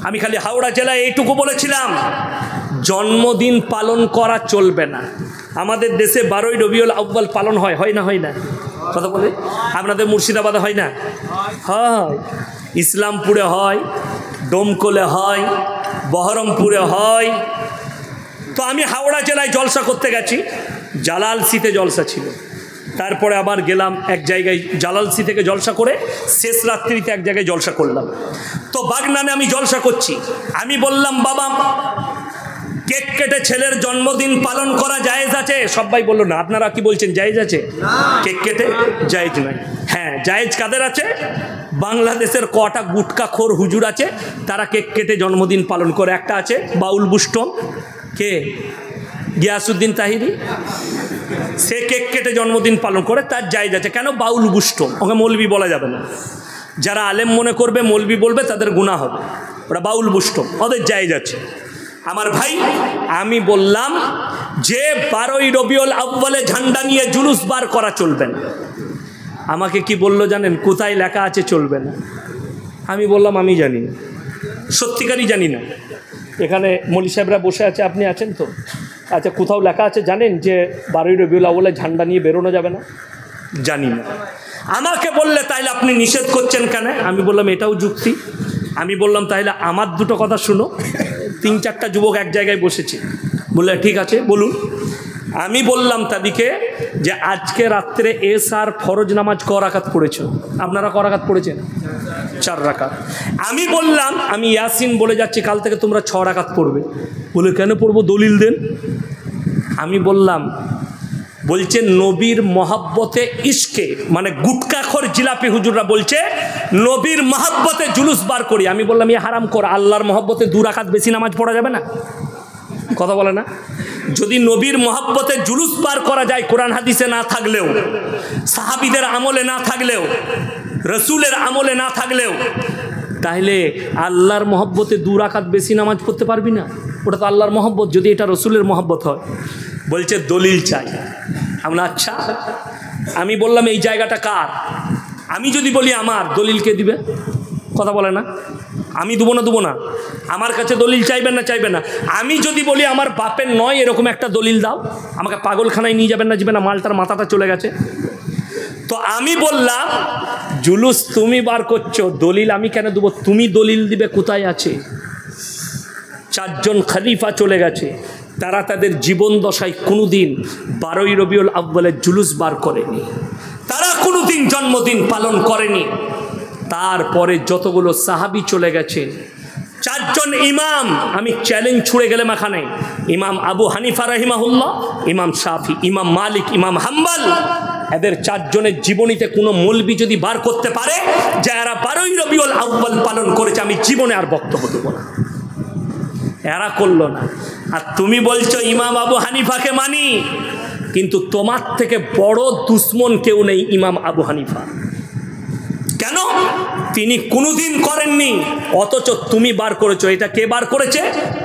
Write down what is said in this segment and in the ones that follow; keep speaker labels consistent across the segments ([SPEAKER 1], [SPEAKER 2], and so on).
[SPEAKER 1] আমি খালি হাওড়া জেলায় এইটুকু বলেছিলাম, জন্মদিন পালন করা চলবে না। আমাদের দেশে 12ই রবিউল আউয়াল পালন হয়, হয় না? হয় না? কথা বলে আপনাদের মুর্শিদাবাদে হয় না? হয়। ইসলামপুরে হয়, ডোমকলে হয়, বহরমপুরে হয়। তো আমি হাওড়া জেলায় জলসা করতে গেছি, জালালসিতে জলসা ছিল। তারপরে আবার গেলাম এক জায়গায়, জালালসি থেকে জলসা করে শেষ রাত্রিতে এক জায়গায় জলসা করলাম। তো বাগনানে আমি জলসা করছি, আমি বললাম বাবা কেক কেটে ছেলের জন্মদিন পালন করা জায়েজ আছে? সবাই বললো না। আপনারা কি বলছেন, জায়েজ আছে? কেক কেটে জায়েজ নাই। হ্যাঁ, জায়েজ কাদের আছে? বাংলাদেশের কটা গুটকাখোর হুজুর আছে, তারা কেক কেটে জন্মদিন পালন করে। একটা আছে বাউল বুস্টম, কে? গিয়াসউদ্দিন তাহিরি, সে কেক কেটে জন্মদিন পালন করে, তার জায়েজ আছে। কেন? বাউল বুস্টম, ওকে মৌলবি বলা যাবে না। যারা আলেম মনে করবে মৌলবি বলবে, তাদের গুনাহ হবে। ওরা বাউল বুস্টম, ওদের জায়েজ আছে। আমার ভাই, আমি বললাম যে 12ই রবিউল আউয়ালে ঝান্ডা নিয়ে জুলুস বার করা চলবে না। আমাকে কি বললো জানেন? কোথায় লেখা আছে চলবে না? আমি বললাম আমি জানি না, সত্যিকারই জানি না। এখানে মৌলী সাহেবরা বসে আছে, আপনি আছেন তো? আচ্ছা, কোথাও লেখা আছে জানেন যে 12ই রবিউল আউয়ালে ঝান্ডা নিয়ে বেরোনো যাবে না? জানি না। আমাকে বললে তাইলে আপনি নিষেধ করছেন কেন? আমি বললাম এটাও যুক্তি। আমি বললাম তাহলে আমার দুটো কথা শুনো। 3-4টা যুবক এক জায়গায় বসেছে, বললে ঠিক আছে বলুন। আমি বললাম তাদেরকে যে আজকে রাত্রে এশার ফরজ নামাজ ক রাকাত পড়েছো? আপনারা ক রাকাত পড়েছেন? 4 রাকাত। আমি বললাম আমি ইয়াসিন বলে যাচ্ছি, কাল থেকে তোমরা 6 রাকাত পড়বে। বলে কেন পড়বো? দলিল দেন। আমি বললাম, বলছে নবীর মহাব্বতে ইশকে, মানে গুটকাখোর জিলাপি হুজুররা বলছে নবীর মহাব্বতে জুলুস বার করি। আমি বললাম এ হারাম কর, আল্লাহর মহাব্বতে 2 রাকাত বেশি নামাজ পড়া যাবে না? কথা বলে না? যদি নবীর মহাব্বতে জুলুস বার করা যায়, কোরআন হাদিসে না থাকলেও, সাহাবীদের আমলে না থাকলেও, রসুলের আমলে না থাকলেও, তাহলে আল্লাহর মহব্বতে 2 রাকাত বেশি নামাজ পড়তে পারবি না? ওটা তো আল্লাহর মহব্বত, যদি এটা রসুলের মহব্বত হয়। বলছে দলিল চাই। আমরা আচ্ছা। আমি বললাম এই জায়গাটা কার? আমি যদি বলি আমার, দলিল কে দিবে? কথা বলে না? আমি দেবো না? আমার কাছে দলিল চাইবেন না? চাইবেন না? আমি যদি বলি আমার বাপের নয়, এরকম একটা দলিল দাও, আমাকে পাগলখানায় নিয়ে যাবেন না? যাবেন না? মালটার মাথাটা চলে গেছে। তো আমি বললাম জুলুস তুমি বার করছো, দলিল আমি কেন দেবো? তুমি দলিল দিবে কোথায় আছে? 4 জন খলিফা চলে গেছে, তারা তাদের জীবন দশায় কোনোদিন 12ই রবিউল আউয়ালের জুলুস বার করেনি, তারা কোনোদিন জন্মদিন পালন করেনি। তারপরে যতগুলো সাহাবী চলে গেছে, 4 জন ইমাম, আমি চ্যালেঞ্জ ছুড়ে গেলাম এখানে, ইমাম আবু হানিফা রাহিমাহুল্লাহ, ইমাম শাফি, ইমাম মালিক, ইমাম হাম্বল, এদের 4 জনের জীবনীতে কোনো মৌলবি যদি বার করতে পারে যে এরা 12ই রবিউল আউয়াল পালন করেছে, আমি জীবনে আর বক্তব্য দেবো না। এরা করলো না। আর তুমি বলছো ইমাম আবু হানিফাকে মানি, কিন্তু তোমার থেকে বড় দুশ্মন কেউ নেই ইমাম আবু হানিফা। কেন? তিনি কোনোদিন করেননি, অথচ তুমি বার করেছো। এটা কে বার করেছে?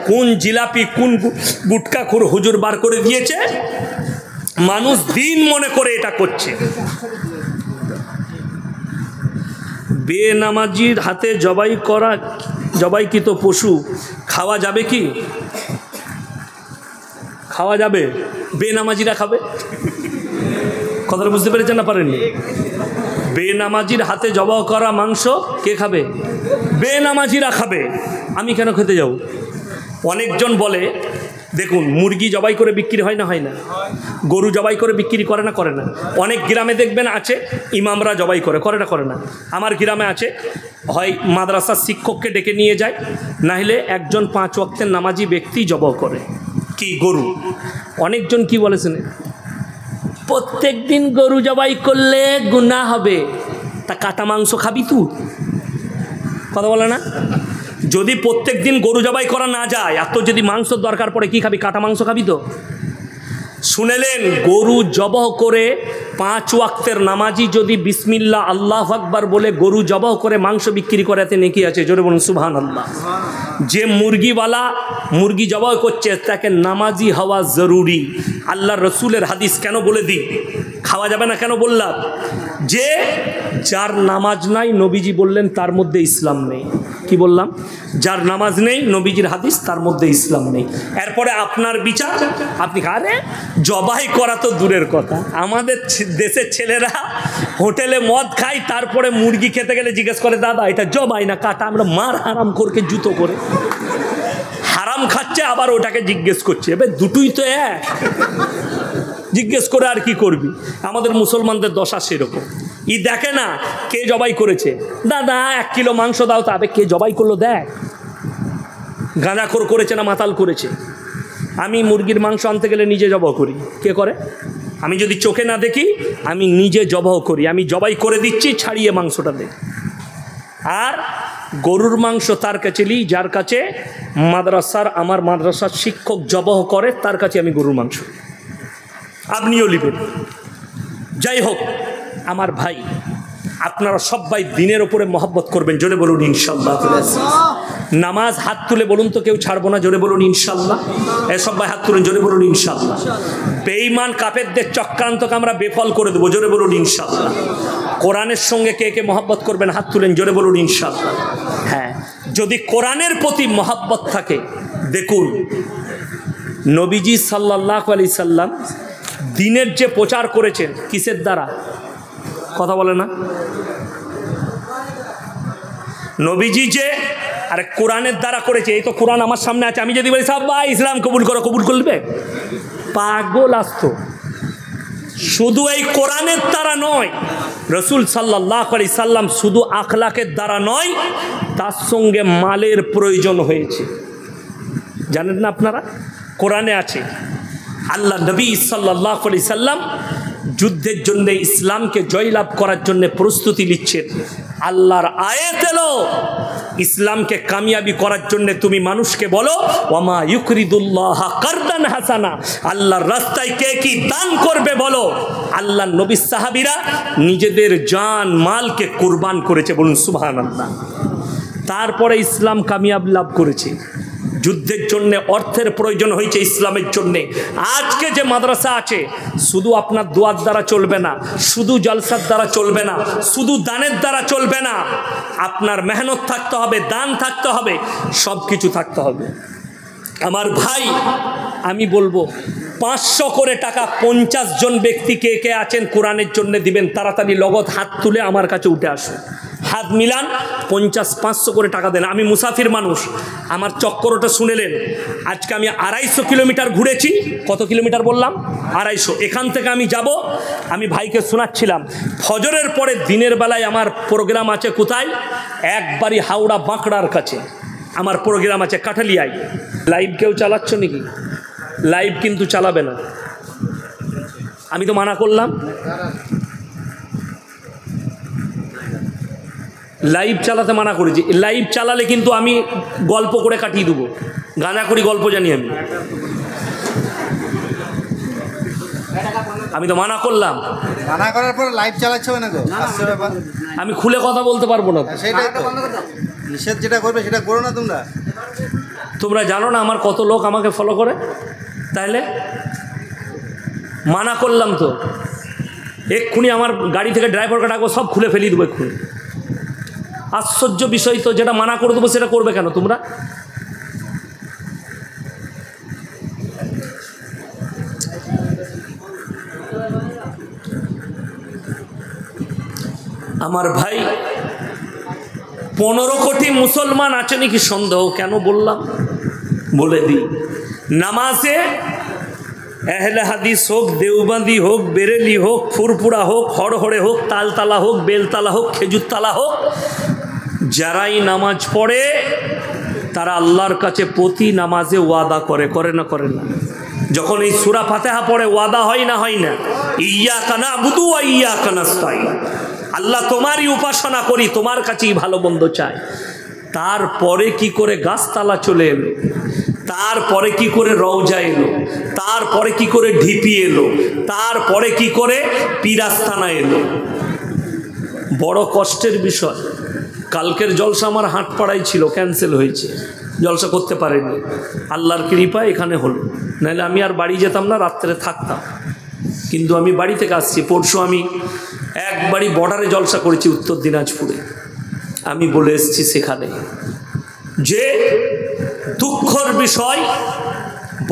[SPEAKER 1] কোন জিলাপি, কোন গুটকাখোর হুজুর বার করে দিয়েছে? মানুষ দিন মনে করে এটা করছে। বেনামাজির হাতে জবাইকৃত পশু খাওয়া যাবে কি? খাওয়া যাবে? বেনামাজিরা খাবে? কথাটা বুঝতে পেরেছেন না পারেননি? বেনামাজির হাতে জবাই করা মাংস কে খাবে? বেনামাজিরা খাবে। আমি কেন খেতে যাব? অনেকজন বলে, দেখুন মুরগি জবাই করে বিক্রি হয় না? হয় না? গরু জবাই করে বিক্রি করে না? করে না? অনেক গ্রামে দেখবেন আছে ইমামরা জবাই করে না? করে না? আমার গ্রামে আছে, হয় মাদ্রাসার শিক্ষককে ডেকে নিয়ে যায়, নাহলে একজন 5 ওয়াক্তের নামাজি ব্যক্তি জবাই করে কি গরু। অনেকজন কি বলেছেন, প্রত্যেক দিন গরু জবাই করলে গুনাহ হবে, তা কাটা মাংস খাবি তুই? কথা বলে না? যদি প্রত্যেক দিন গরু জবাই করা না যায়, আর তো যদি মাংসর দরকার পড়ে, কি খাবি? কাটা মাংস খাবি তো? শুনেলেন, গরু জবাহ করে 5 ওয়াক্তের নামাজি যদি বিসমিল্লাহ আল্লাহু আকবার বলে গরু জবাহ করে মাংস বিক্রি করে, এতে নেকি আছে। জোরে বলুন সুবহানাল্লাহ। যে মুরগিওয়ালা মুরগি জবাই করছে, তাকে নামাজি হওয়া জরুরি। আল্লাহ রসুলের হাদিস কেন বলে দিই, খাওয়া যাবে না কেন বললাম, যে যার নামাজ নাই নবীজি বললেন তার মধ্যে ইসলাম নেই। কি বললাম? যার নামাজ নেই নবীজির হাদিস তার মধ্যে ইসলাম নেই। এরপরে আপনার বিচার, আপনি আরে জবাই করা তো দূরের কথা, আমাদের দেশের ছেলেরা হোটেলে মদ খায়, তারপরে মুরগি খেতে গেলে জিজ্ঞেস করে দাদা এটা জবাই না কাটা, আমরা মার হারাম করকে জুতো করে হারাম খাচ্ছে, আবার ওটাকে জিজ্ঞেস করছে। এবার দুটোই তো এক, জিজ্ঞেস করে আর কি করবি। আমাদের মুসলমানদের দশা সেরকম, ই দেখে না কে জবাই করেছে, দাদা 1 কিলো মাংস দাও, তবে কে জবাই করলো দেখ, গাঁজাখোর করেছে না মাতাল করেছে। আমি মুরগির মাংস আনতে গেলে নিজে জবাই করি, কে করে? আমি যদি চোখে না দেখি আমি নিজে জবাই করি, আমি জবাই করে দিচ্ছি, ছাড়িয়ে মাংসটা দেখ। আর গরুর মাংস তার কাছে নিই যার কাছে আমার মাদ্রাসার শিক্ষক জবাই করে, তার কাছে আমি গরুর মাংস, আপনিও নেবেন। যাই হোক আমার ভাই, আপনারা সবাই দিনের ওপরে মহব্বত করবেন, জোরে বলুন ইনশাল্লাহ। নামাজ হাত তুলে বলুন তো, কেউ ছাড়বো না, জোরে বলুন ইনশাল্লাহ। সবাই হাত তুলেন, জোরে বলুন ইনশাল্লাহ। বেঈমান কাফেরদের চক্রান্তকে আমরা বেফল করে দেবো, জোরে বলুন ইনশাল্লাহ। কোরআনের সঙ্গে কে কে মহব্বত করবেন হাত তুলেন, জোরে বলুন ইনশাল্লাহ। হ্যাঁ, যদি কোরআনের প্রতি মহব্বত থাকে, দেখুন নবীজি সাল্লাল্লাহু আলাইহি সাল্লাম দিনের যে প্রচার করেছেন, কিসের দ্বারা? কথা বলে না নবীজি যে আরে কোরআনের দ্বারা করেছে। এই তো কোরআন আমার সামনে আছে, আমি যদি বলি সবাই ইসলাম কবুল করো, কবুল করবে? পাগল আসতো। শুধু এই কোরআনের দ্বারা নয়, রসুল সাল্লাল্লাহু আলাইহি সাল্লাম শুধু আখলাকের দ্বারা নয়, তার সঙ্গে মালের প্রয়োজন হয়েছে। জানেন না আপনারা? কোরআনে আছে আল্লাহ নবী সাল্লাল্লাহু আলাইহি সাল্লাম যুদ্ধের জন্য, ইসলামকে জয়লাভ করার জন্য প্রস্তুতি নিচ্ছেন। আল্লাহর আয়াত এলো, ইসলামকে কামিয়াবি করার জন্য তুমি মানুষকে বলো ওয়ামা ইউকরিদুল্লাহ কারদান হাসানা, আল্লাহর রাস্তায় কে কি দান করবে বলো। আল্লাহর নবী সাহাবীরা নিজেদের জান মালকে কুরবান করেছে, বলুন সুবহানাল্লাহ। তারপরে ইসলাম কামিয়াব লাভ করেছে। যুদ্ধের জন্য অর্থের প্রয়োজন হয়েছে ইসলামের জন্যে। আজকে যে মাদ্রাসা আছে, শুধু আপনার দোয়ার দ্বারা চলবে না, শুধু জলসার দ্বারা চলবে না, শুধু দানের দ্বারা চলবে না, আপনার মেহনত থাকতে হবে, দান থাকতে হবে, সব কিছু থাকতে হবে। আমার ভাই আমি বলবো 500 করে টাকা 50 জন ব্যক্তি কে কে আছেন কোরআনের জন্য দিবেন, তাড়াতাড়ি লগত হাত তুলে আমার কাছে উঠে আসুন, হাত মিলান, 50-500 করে টাকা দেন। আমি মুসাফির মানুষ, আমার চক্করটা শুনেলেন। আজকে আমি 250 কিলোমিটার ঘুরেছি। কত কিলোমিটার বললাম? 250। এখান থেকে আমি যাব, আমি ভাইকে শোনাচ্ছিলাম, ফজরের পরে দিনের বেলায় আমার প্রোগ্রাম আছে কোথায়? একবারই হাওড়া বাঁকড়ার কাছে আমার প্রোগ্রাম আছে, কাঠালিয়ায়। লাইভ কেউ চালাচ্ছ নাকি? লাইভ কিন্তু চালাবে না, আমি তো মানা করলাম। লাইভ চালাতে মানা করেছি। লাইভ চালালে কিন্তু আমি গল্প করে কাটিয়ে দেবো, গানা করি, গল্প জানি আমি তো মানা করলাম।
[SPEAKER 2] মানা করার পর লাইভ চালাচ্ছ না তো,
[SPEAKER 1] আমি খুলে কথা বলতে পারবো না।
[SPEAKER 2] সেটাই তো নিষেধ যেটা করবে সেটা করো না।
[SPEAKER 1] তোমরা জানো না আমার কত লোক আমাকে ফলো করে? তাহলে মানা করলাম তো, এক্ষুনি আমার গাড়ি থেকে ড্রাইভারকে ডাকবো, সব খুলে ফেলিয়ে দেবো এক্ষুনি। আশ্চর্য বিষয় তো, যেটা মানা করে দেবো সেটা করবে কেন তোমরা? আমার ভাই 15 কোটি মুসলমান আছে নাকি সন্দেহ? কেন বললাম বলে দিই। নামাজে আহলে হাদিস হোক, দেওবন্দি হোক, বেরেলি হোক, ফুরপুরা হোক, হড়হড়ে হোক, তালতালা হোক, বেলতালা হোক, খেজুরতলা হোক, যারাই নামাজ পড়ে তারা আল্লাহর কাছে প্রতি নামাজে ওয়াদা করে, করে না করে না? যখন এই সূরা ফাতিহা পড়ে ওয়াদা হয় না হয় না? ইয়্যাকা না'বুদু ওয়া ইয়্যাকা নাস্তাঈন, আল্লাহ তোমারই উপাসনা করি, তোমার কাছেই ভালো মন্দ চাই। তারপরে কি করে গাছতলা চলে এলো, তারপরে কি করে রওজা এলো, তারপরে কি করে ঢিপি এলো, তারপরে কি করে পীর আস্তানা এলো। বড় কষ্টের বিষয়। কালকের জলসা আমার হাটপাড়ায় ছিল, ক্যান্সেল হয়েছে, জলসা করতে পারেনি। আল্লাহর কৃপা এখানে হলো, নাহলে আমি আর বাড়ি যেতাম না, রাত্রে থাকতাম। কিন্তু আমি বাড়ি থেকে আসছি। পরশু আমি একবারই বর্ডারে জলসা করেছি, উত্তর দিনাজপুরে। আমি বলে এসেছি সেখানে যে দুঃখের বিষয়,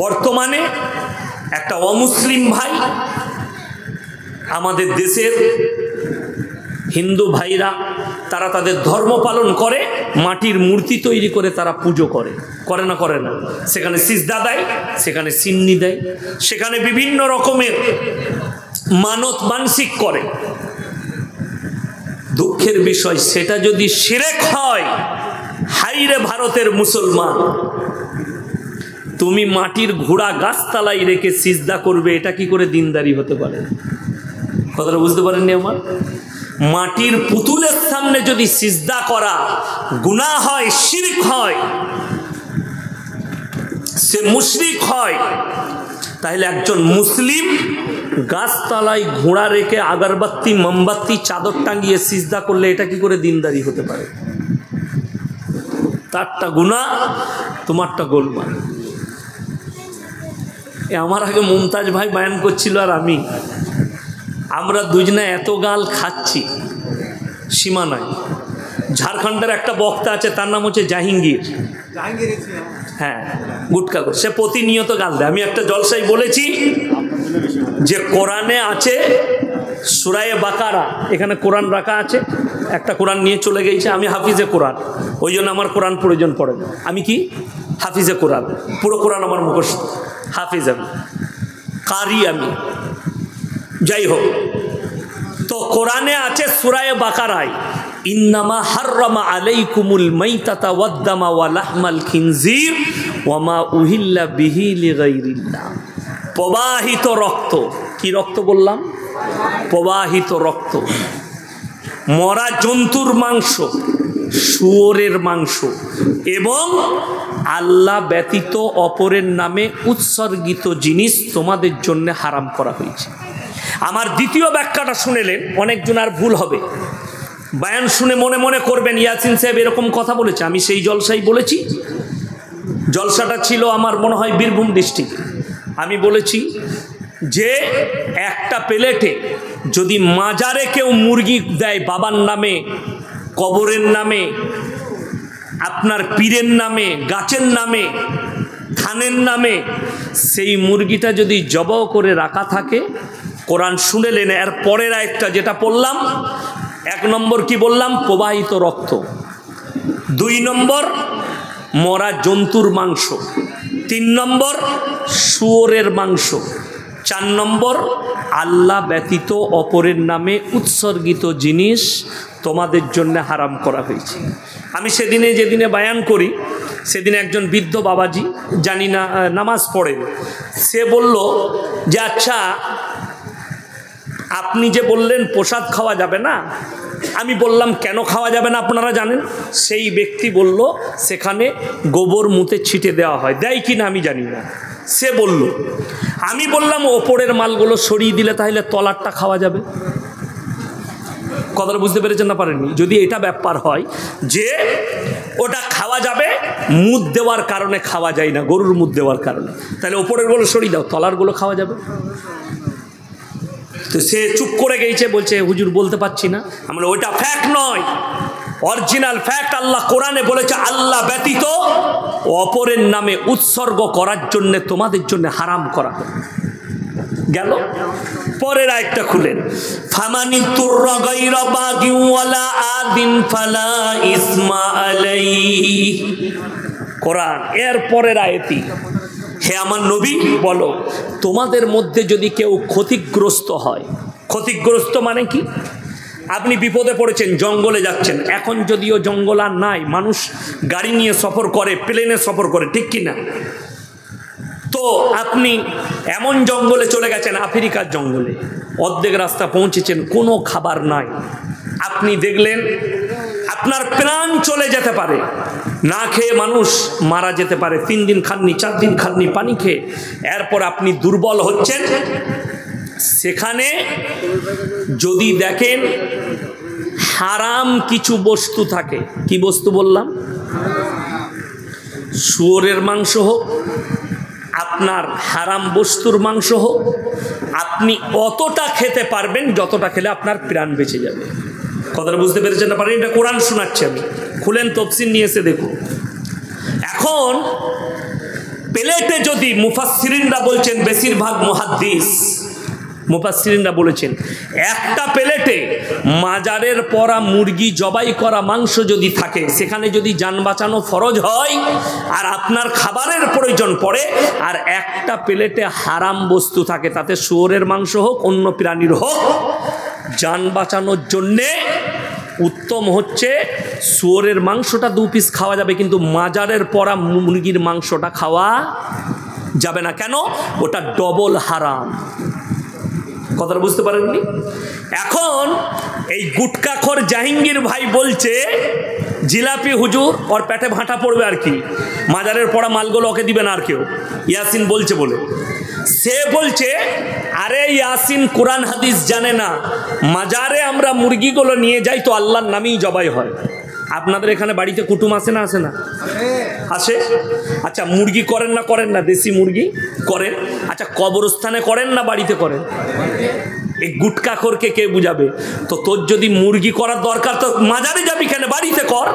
[SPEAKER 1] বর্তমানে একটা অমুসলিম ভাই, আমাদের দেশের হিন্দু ভাইরা, তারা তাদের ধর্ম পালন করে, মাটির মূর্তি তৈরি করে তারা পুজো করে, করে না করে না? সেখানে সিজদা দেয়, সেখানে সিন্নি দেয়, সেখানে বিভিন্ন রকমের মানত মানসিক করে। দুঃখের বিষয়, সেটা যদি শিরক হয়, হাইরে ভারতের মুসলমান, তুমি মাটির ঘোড়া গাছতলায় রেখে সিজদা করবে, এটা কি করে দিনদারি হতে পারে? কথাটা বুঝতে পারেননি আমার? মাটির পুতুলের সামনে যদি সিজদা করা গুনাহ হয়, শিরক হয়, সে মুশরিক হয়, তাহলে একজন মুসলিম গাছতলায় ঘোড়া রেখে আগরবাতি মোমবাতি চাদর টাঙিয়ে সিজদা করলে এটা কি করে দিনদারি হতে পারে? তারটা গুনাহ, তোমারটা গোলমাল। আমার আগে মুমতাজ ভাই বয়ান করছিল আর আমরা দুজনে এত গাল খাচ্ছি, সীমা নাই। ঝাড়খণ্ডের একটা বক্তা আছে, তার নাম হচ্ছে জাহাঙ্গীর। হ্যাঁ, গুটকা করে, সে প্রতিনিয়ত গাল দেয়। আমি একটা জলসায় বলেছি যে কোরআনে আছে সূরায়ে বাকারা, এখানে কোরআন রাখা আছে, একটা কোরআন নিয়ে চলে গেছে। আমি হাফিজে কোরআন, ওই জন্য আমার কোরআন প্রয়োজন পড়ে না। আমি কি হাফিজে কোরআন, পুরো কোরআন আমার মুখস্থ, হাফিজ আমি, কারি আমি। যাই হোক, তো কোরআনে আছে সূরায়ে বাকারায়, ইন্নামা হাররামা আলাইকুমুল মাইতাতা ওয়াদ-দামা ওয়া লাহমাল খিনজির ওয়া মা উহিল্লা বিহি লিগাইরিল্লাহ। প্রবাহিত রক্ত, কি রক্ত বললাম? প্রবাহিত রক্ত, মরা জন্তুর মাংস, শুয়োরের মাংস এবং আল্লাহ ব্যতীত অপরের নামে উৎসর্গিত জিনিস তোমাদের জন্য হারাম করা হয়েছে। আমার দ্বিতীয় ব্যাখ্যাটা শুনেলেন, অনেকজন আর ভুল হবে, বয়ান শুনে মনে মনে করবেন ইয়াসিন সাহেব এরকম কথা বলেছে। আমি সেই জলসাই বলেছি, জলসাটা ছিল আমার মনে হয় বীরভূম ডিস্ট্রিক্টে। আমি বলেছি যে একটা প্লেটে যদি মাজারে কেউ মুরগি দেয়, বাবার নামে, কবরের নামে, আপনার পীরের নামে, গাছের নামে, থানের নামে, সেই মুরগিটা যদি জবাও করে রাখা থাকে, কোরআন শুনেলেন। এর পরের আয়াতটা যেটা পড়লাম, 1 নম্বর কি বললাম? প্রবাহিত রক্ত। 2 নম্বর মরা জন্তুর মাংস। 3 নম্বর শুয়োরের মাংস। 4 নম্বর আল্লাহ ব্যতীত অপরের নামে উৎসর্গিত জিনিস তোমাদের জন্য হারাম করা হয়েছে। আমি যেদিনে বয়ান করি, সেদিনে একজন বৃদ্ধ বাবাজি, জানি না নামাজ পড়েন, সে বলল যে আচ্ছা আপনি যে বললেন প্রসাদ খাওয়া যাবে না, আমি বললাম কেন খাওয়া যাবে না আপনারা জানেন? সেই ব্যক্তি বলল সেখানে গোবর মুতে ছিটে দেওয়া হয়, দেয় কি না আমি জানি না, সে বলল। আমি বললাম ওপরের মালগুলো সরিয়ে দিলে তাহলে তলারটা খাওয়া যাবে। কথাটা বুঝতে পেরেছেন না পারেননি? যদি এটা ব্যাপার হয় যে ওটা খাওয়া যাবে, মুদ দেওয়ার কারণে খাওয়া যায় না, গরুর মুদ দেওয়ার কারণে, তাহলে ওপরের গুলো সরিয়ে দাও, তলারগুলো খাওয়া যাবে। তো সে চুপ করে গেছে, বলছে হুজুর বলতে পারছি না। আমরা ওইটা ফ্যাক্ট নয়, অরিজিনাল ফ্যাক্ট। আল্লাহ কোরআনে বলেছে আল্লাহ ব্যতীত অপরের নামে উৎসর্গ করার জন্য তোমাদের জন্য হারাম করা হবে। গেল পরের আয়াতটা খুলেন, ফামানি তুররা গায়রা বাগি ওয়ালা আদিন ফালা ইসমা আলাইহি। কোরআন এর পরের আয়াতই, হে আমার নবী বলো, তোমাদের মধ্যে যদি কেউ ক্ষতিগ্রস্ত হয়, ক্ষতিগ্রস্ত মানে কি? আপনি বিপদে পড়েছেন, জঙ্গলে যাচ্ছেন, এখন যদিও জঙ্গল আর নাই, মানুষ গাড়ি নিয়ে সফর করে, প্লেনে সফর করে, ঠিক কি না? তো আপনি এমন জঙ্গলে চলে গেছেন, আফ্রিকার জঙ্গলে, অর্ধেক রাস্তা পৌঁছেছেন, কোনো খাবার নাই, আপনি দেখলেন আপনার প্রাণ চলে যেতে পারে, না খেয়ে মানুষ মারা যেতে পারে, 3 দিন খাননি, 4 দিন খাননি পানি খেয়ে, এরপর আপনি দুর্বল হচ্ছেন। সেখানে যদি দেখেন হারাম কিছু বস্তু থাকে। কি বস্তু বললাম? শুয়োরের মাংস হোক, আপনার হারাম বস্তুর মাংস হোক, আপনি অতটা খেতে পারবেন যতটা খেলে আপনার প্রাণ বেঁচে যাবে। কথাটা বুঝতে পেরেছেন না? পারেন? এটা কোরআন শোনাচ্ছে আমি, খুলেন তফসির নিয়ে এসে দেখুন। এখন প্লেটে যদি মুফাসসিরিনরা বলছেন, বেশিরভাগ মুহাদ্দিস মুফাসসিরিনরা বলেছেন, একটা প্লেটে মাজারের পরা মুরগি জবাই করা মাংস যদি থাকে, সেখানে যদি জান বাঁচানো ফরজ হয় আর আপনার খাবারের প্রয়োজন পড়ে, আর একটা প্লেটে হারাম বস্তু থাকে, তাতে শুয়োরের মাংস হোক অন্য প্রাণীর হোক, জান বাঁচানোর জন্যে উত্তম হচ্ছে শুয়োরের মাংসটা 2 পিস খাওয়া যাবে, কিন্তু মাজারের পরা মুরগির মাংসটা খাওয়া যাবে না। কেন? ওটা ডবল হারাম। কথাটা বুঝতে পারেননি? এখন এই গুটকাখোর জাহাঙ্গীর ভাই বলছে জিলাপি হুজুর ওর পেটে ভাঁটা পড়বে আর কি, মাজারের পড়া মালগুলো ওকে দিবে না আর কেউ, ইয়াসিন বলছে বলে। সে বলছে আরে ইয়াসিন কোরআন হাদিস জানে না, মাজারে আমরা মুরগিগুলো নিয়ে যাই তো আল্লাহর নামেই জবাই হয়। আপনাদের এখানে বাড়িতে কুটুম আসে না? আসে না? আসে। আচ্ছা, মুরগি করেন না? করেন না? দেশি মুরগি করেন। আচ্ছা, কবরস্থানে করেন না বাড়িতে করেন? এই গুটকাখোরকে কে বুঝাবে? তো তোর যদি মুরগি করার দরকার তো মাজারে যাবি কেন? বাড়িতে কর।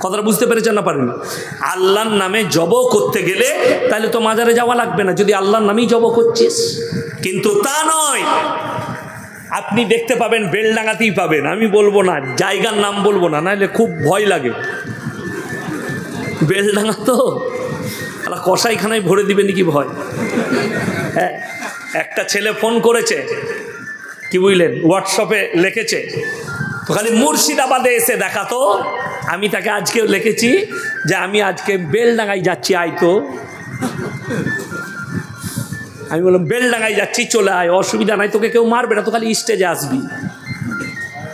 [SPEAKER 1] কথাটা বুঝতে পেরেছেন না? পারেন? আল্লাহর নামে জব করতে গেলে তাহলে তো মাজারে যাওয়া লাগবে না, যদি আল্লাহর নামেই জব করছিস। কিন্তু তা নয়, আপনি দেখতে পাবেন বেলডাঙ্গাতেই পাবেন, আমি বলবো না, জায়গার নাম বলবো না, নাহলে খুব ভয় লাগে। বেলডাঙ্গা তো কসাইখানায় ভরে দিবে নাকি ভয়। হ্যাঁ, একটা ছেলে ফোন করেছে, কি বুঝলেন, হোয়াটসঅ্যাপে লিখেছে, তো খালি মুর্শিদাবাদে এসে দেখা। তো আমি তাকে আজকেও লিখেছি যে আমি আজকে বেলডাঙ্গায় যাচ্ছি, আয় তো। আমি বললাম বেলডাঙ্গায় যাচ্ছি, চলে আয়, অসুবিধা নাই, তোকে কেউ মারবে না, তো খালি স্টেজে আসবি।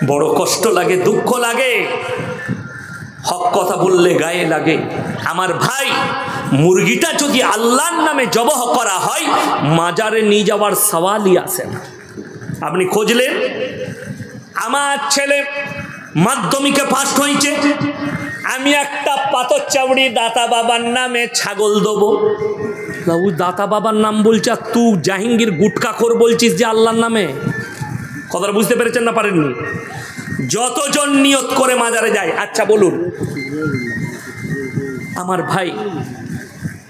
[SPEAKER 1] বড় কষ্ট লাগে, দুঃখ লাগে, হক কথা বললে গায়ে লাগে। আমার ভাই, মুরগিটা যদি আল্লাহর নামে জবহ করা হয়, মাজারে নিয়ে যাওয়ার সওয়ালই আসে না। আপনি খুঁজলেন, আমার ছেলে মাধ্যমিকে পাস হয়েছে, আমি একটা পাথর চাবড়ি দাতা বাবার নামে ছাগল দেবো। বাবু দাতা বাবার নাম বলছে, আর তুই জাহাঙ্গীর গুটকাখোর বলছিস যে আল্লাহর নামে। কথাটা বুঝতে পেরেছেন না? পারেননি? যতজন নিয়ত করে মাজারে যায়। আচ্ছা বলুন আমার ভাই,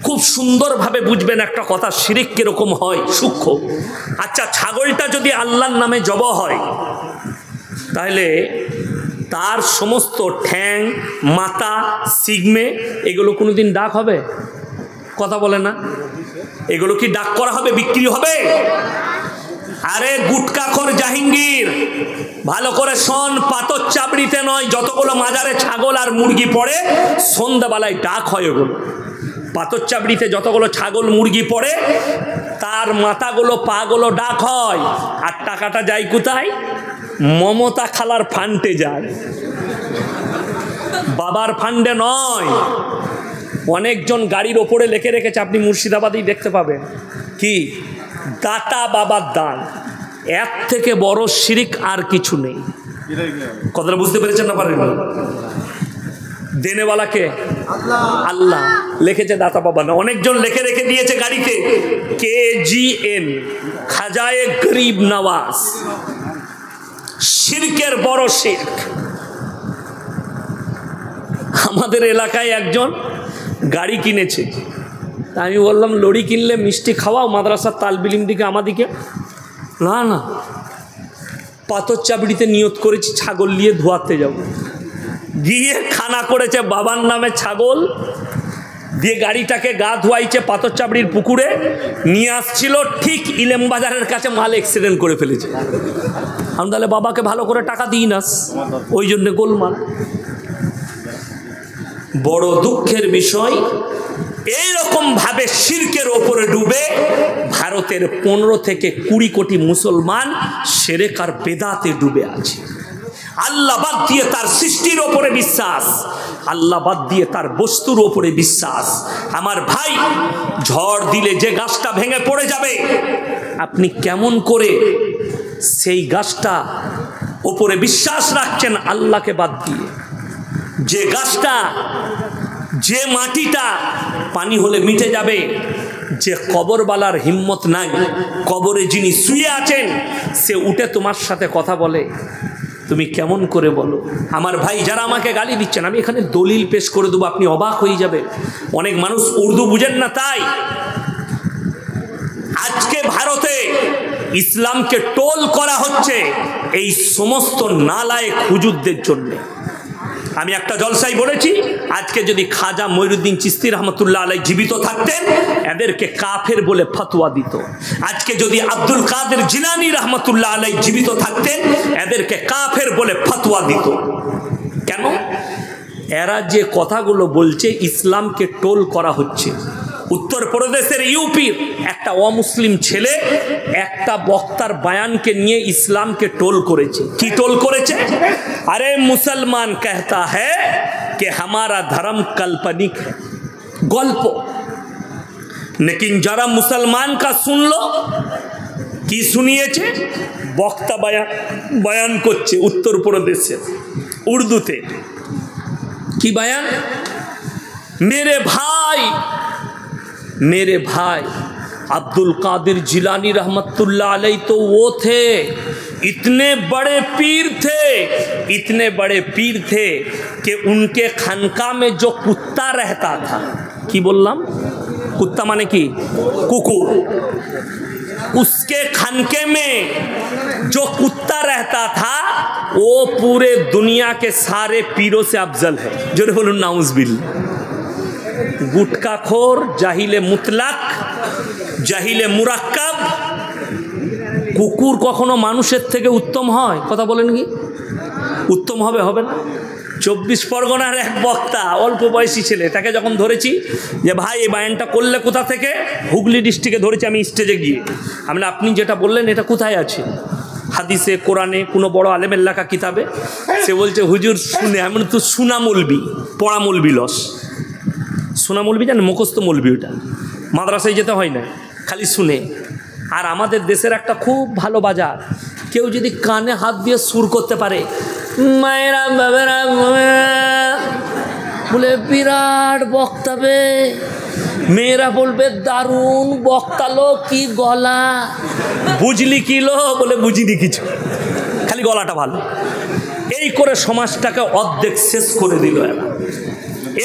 [SPEAKER 1] খুব সুন্দরভাবে বুঝবেন একটা কথা, শিরিক কিরকম হয়, সূক্ষ্ম। আচ্ছা, ছাগলটা যদি আল্লাহর নামে জবাই হয়, তাহলে তার সমস্ত ঠ্যাং, মাথা, সিগমে এগুলো কোনোদিন ডাক হবে? কথা বলে না? এগুলো কি ডাক করা হবে, বিক্রি হবে? আরে গুটকাখোর জাহাঙ্গীর, ভালো করে শোন, পাথর চাবড়িতে নয়, যতগুলো মাজারে ছাগল আর মুরগি পড়ে সন্ধ্যাবেলায় ডাক হয়। ওগুলো পাথর চাবড়িতে যতগুলো ছাগল মুরগি পড়ে, তার মাথাগুলো পাগুলো ডাক হয়। আর টাকাটা যায় কোথায়? মমতা খালার ফান্ডে যায়, বাবার ফান্ডে নয়। অনেকজন গাড়ির ওপরে লিখে রেখেছে, আপনি মুর্শিদাবাদেই দেখতে পাবেন, কি দাতা বাবার দান। এর থেকে বড় শিরিক আর কিছু নেই। কথাটা বুঝতে পেরেছেন না? পারেন? দেনেওয়ালাকে আল্লাহ লিখেছে, দাতা বাবা না। অনেকজন লিখে রেখে দিয়েছে গাড়িতে, KGN, খাজায়ে গরিব নওয়াজ। শিরকের বড় শিরক। আমাদের এলাকায় একজন গাড়ি কিনেছে, আমি বললাম লরি কিনলে মিষ্টি খাওয়াও, মাদ্রাসার তালবিলিম দিকে আমাদিকে। না না, পাথর চাবড়িতে নিয়ত করেছি ছাগল নিয়ে ধোয়াতে যাব। গিয়ে খানা করেছে বাবার নামে ছাগল দিয়ে, গাড়িটাকে গা ধোয়াইছে পাথর চাবড়ির পুকুরে নিয়ে আসছিল, ঠিক ইলেম বাজারের কাছে মাল অ্যাক্সিডেন্ট করে ফেলেছে। আমি তাহলে বাবাকে ভালো করে টাকা দিই নাস, ওই জন্যে গোলমাল। বড় দুঃখের বিষয়, এইরকম ভাবে শিরকের ওপরে ডুবে ভারতের 15 থেকে 20 কোটি মুসলমান শিরক আর বেদাতে ডুবে আছে। আল্লাহ বাদ দিয়ে তার সৃষ্টির ওপরে বিশ্বাস, আল্লাহ বাদ দিয়ে তার বস্তুর ওপরে বিশ্বাস। আমার ভাই, ঝড় দিলে যে গাছটা ভেঙে পড়ে যাবে, আপনি কেমন করে সেই গাছটা ওপরে বিশ্বাস রাখছেন আল্লাহকে বাদ দিয়ে। যে গাছটা, যে মাটিটা পানি হলে মিটে যাবে, যে কবরবালার হিম্মত নাই, কবরে যিনি শুয়ে আছেন সে উঠে তোমার সাথে কথা বলে, তুমি কেমন করে বলো? আমার ভাই যারা আমাকে গালি দিচ্ছেন, আমি এখানে দলিল পেশ করে দেবো, আপনি অবাক হয়ে যাবে। অনেক মানুষ উর্দু বুঝেন না, তাই আজকে ভারতে ইসলামকে টোল করা হচ্ছে এই সমস্ত নালায়েক হুজুরদের জন্য। আমি একটা জলসায় বলেছি, আজকে যদি খাজা মঈনুদ্দিন চিশতি রহমতুল্লাহ আলাইহি জীবিত থাকতেন এদেরকে কাফের বলে ফতোয়া দিত। আজকে যদি আব্দুল কাদের জিলানী রহমতুল্লাহ আলাইহি জীবিত থাকতেন এদেরকে কাফের বলে ফতোয়া দিত। কেন? এরা যে কথাগুলো বলছে ইসলামকে টোল করা হচ্ছে। উত্তরপ্রদেশের ইউপির একটা অমুসলিম ছেলে একটা বক্তার বয়ানকে নিয়ে ইসলামকে টোল করেছে। কি টোল করেছে? আরে মুসলমান कहता है कि हमारा धर्म काल्पनिक है, গল্প। लेकिन जरा मुसलमान का सुन लो, কি শুনিয়েছে? বক্তা বয়ান করছে উত্তরপ্রদেশে উর্দুতে। কি বয়ান? मेरे भाई अब्दुल कादिर जिलानी रहमतुल्लाह अलैहि तो वो थे, इतने बड़े पीर थे कि उनके खानका में जो कुत्ता रहता था, की बोललाम कुत्ता माने की कुकुर, उसके खानके में जो कुत्ता रहता था वो पूरे दुनिया के सारे पीरों से अफजल है। जो बोलूँ नाउज़बिल्लाह। गुटखाखोर, জাহিলে মুতলাক, জাহিলে মুরাক্কাব, কুকুর কখনো মানুষের থেকে উত্তম হয়? কথা বলেন কি? উত্তম হবে? হবে না। 24 পরগনার এক বক্তা, অল্প বয়সী ছেলে, তাকে যখন ধরেছি যে ভাই এই বায়ানটা করলে কোথা থেকে, হুগলি ডিস্ট্রিক্টে ধরেছি আমি স্টেজে গিয়ে। আমি আপনি যেটা বললেন এটা কোথায় আছে? হাদিসে, কোরআনে, কোনো বড় আলেমের লেখা কিতাবে? সে বলছে হুজুর শুনে। আমি তো সুনা মলবি, পড়া মলবি লস। সোনা মলবি জানেন? মুখস্থ মলবি। ওটা মাদ্রাসায় যেতে হয় না, খালি শুনে। আর আমাদের দেশের একটা খুব ভালো বাজার, কেউ যদি কানে হাত দিয়ে সুর করতে পারে, মায়েরা বাবেরা বলে বিরাট বক্তাবে, মেয়েরা বলবে দারুণ বক্তালো, কি গলা, বুঝলি কিলো, বলে বুঝিনি কিছু, খালি গলাটা ভালো। এই করে সমাজটাকে অর্ধেক শেষ করে দিল এরা।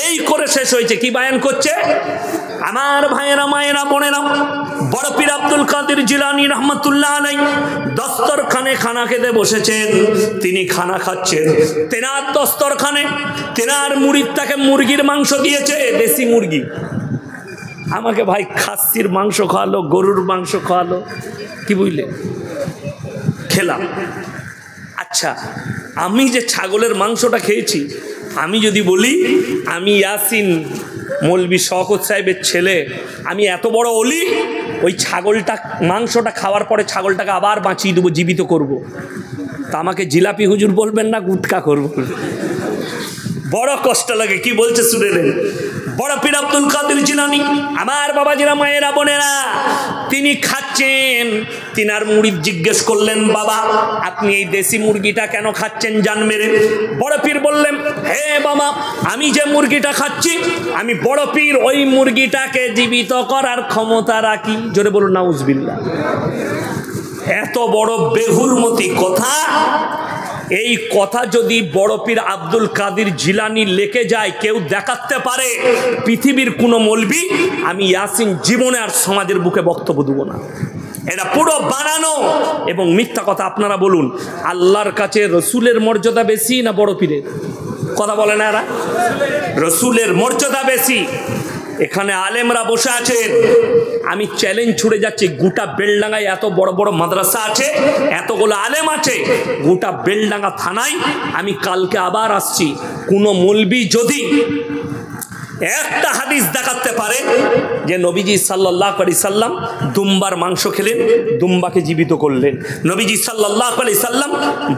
[SPEAKER 1] এই করে শেষ হয়েছে। কি বায়ান করছে? আমার ভাইয়েরা, মায়েরা, বোনেরা, বড় পীর আব্দুল কাদের জিলানী রহমতুল্লাহ আলাইহি দস্তরখানে খানা খেতে বসেছেন। তিনি খানা খাচ্ছেন, তেনার দস্তরখানে তেনার মুরিদ তাকে মুরগির মাংস দিয়েছে, দেশি মুরগি। আমাকে ভাই খাসির মাংস খাওয়ালো, গরুর মাংস খাওয়ালো, কি বুঝলে? খেলাম। আচ্ছা, আমি যে ছাগলের মাংসটা খেয়েছি, আমি যদি বলি আমি ইয়াসিন মৌলবি শওকত সাহেবের ছেলে, আমি এত বড় অলি, ওই ছাগলটা মাংসটা খাওয়ার পরে ছাগলটাকে আবার বাঁচিয়ে দেবো, জীবিত করব, তা আমাকে জিলাপি হুজুর বলবেন না গুটকা করবো? বড় কষ্ট লাগে। কি বলছে শুনে নেন। বড় পীর আব্দুল কাদের জিলানী, আমার বাবাজিরা, মায়েরা, বোনেরা, তিনি খাচ্ছেন। তিনার মুরিদ জিজ্ঞেস করলেন, বাবা আপনি এই দেশি মুরগিটা কেন খাচ্ছেন জান মেরে? বড় পীর বললেন, হে বাবা, আমি যে মুরগিটা খাচ্ছি, আমি বড় পীর ওই মুরগিটাকে জীবিত করার ক্ষমতা রাখি। জোরে বলুন নাউজুবিল্লাহ। এত বড় বেহুরমতি কথা। এই কথা যদি বড় পীর আব্দুল কাদের জিলানী লেকে যায়, কেউ দেখাতে পারে পৃথিবীর কোনো মৌলবি, আমি ইয়াসিন জীবনে আর সমাজের বুকে বক্তব্য দেব না। এটা পুরো বানানো এবং মিথ্যা কথা। আপনারা বলুন, আল্লাহর কাছে রসুলের মর্যাদা বেশি না বড় পীরের? কথা বলে না এরা? রসুলের মর্যাদা বেশি। এখানে আলেমরা বসে আছেন, আমি চ্যালেঞ্জ ছুড়ে যাচ্ছি, গোটা বেলডাঙ্গায় এত বড় বড় মাদ্রাসা আছে, এতগুলো আলেম আছে, গোটা বেলডাঙ্গা থানায় আমি কালকে আবার আসছি, কোনো মৌলবি যদি একটা হাদিস দেখাতে পারে যে নবীজি সাল্লাল্লাহু আলাইহি সাল্লাম দুম্বার মাংস খেলেন, দুম্বাকে জীবিত করলেন, নবীজি সাল্লাল্লাহু আলাইহি সাল্লাম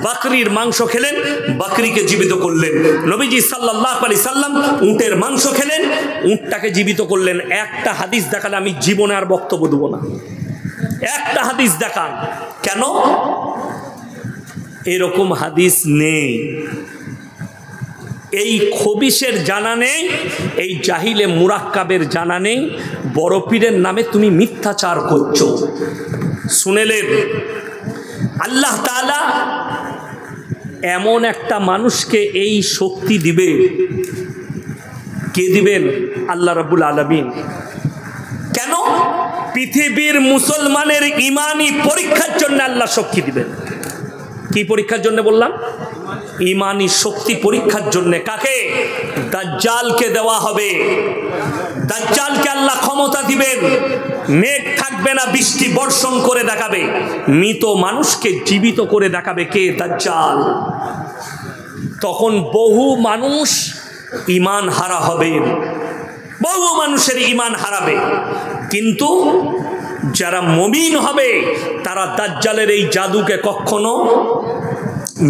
[SPEAKER 1] বকরির মাংস খেলেন, বকরিকে জীবিত করলেন, নবীজি সাল্লাল্লাহু আলাইহি সাল্লাম উটের মাংস খেলেন, উটটাকে জীবিত করলেন, একটা হাদিস দেখালে আমি জীবনে আর বক্তব্য দেব না। একটা হাদিস দেখান। কেন? এরকম হাদিস নেই। এই খবিশের জানা নেই, এই জাহিলে মুরাক্কাবের জানা নেই, বড় পীরের নামে তুমি মিথ্যাচার করছো। শুনেলেন, আল্লাহ তাআলা এমন একটা মানুষকে এই শক্তি দিবে। কে দিবেন? আল্লাহ রাব্বুল আলামিন। কেন? পৃথিবীর মুসলমানের ইমানি পরীক্ষার জন্য আল্লাহ শক্তি দিবেন। কি পরীক্ষার জন্য বললাম? ইমানি শক্তি পরীক্ষার জন্য। কাকে? দাজ্জালকে দেওয়া হবে। দাজ্জালকে আল্লাহ ক্ষমতা দিবেন, মেঘ থাকবে না, বৃষ্টি বর্ষণ করে দেখাবে, মৃত মানুষকে জীবিত করে দেখাবে। কে? দাজ্জাল। তখন বহু মানুষ ঈমান হারা হবে, বহু মানুষের ঈমান হারাবে। কিন্তু যারা মুমিন হবে তারা দাজ্জালের এই জাদুকে কখনো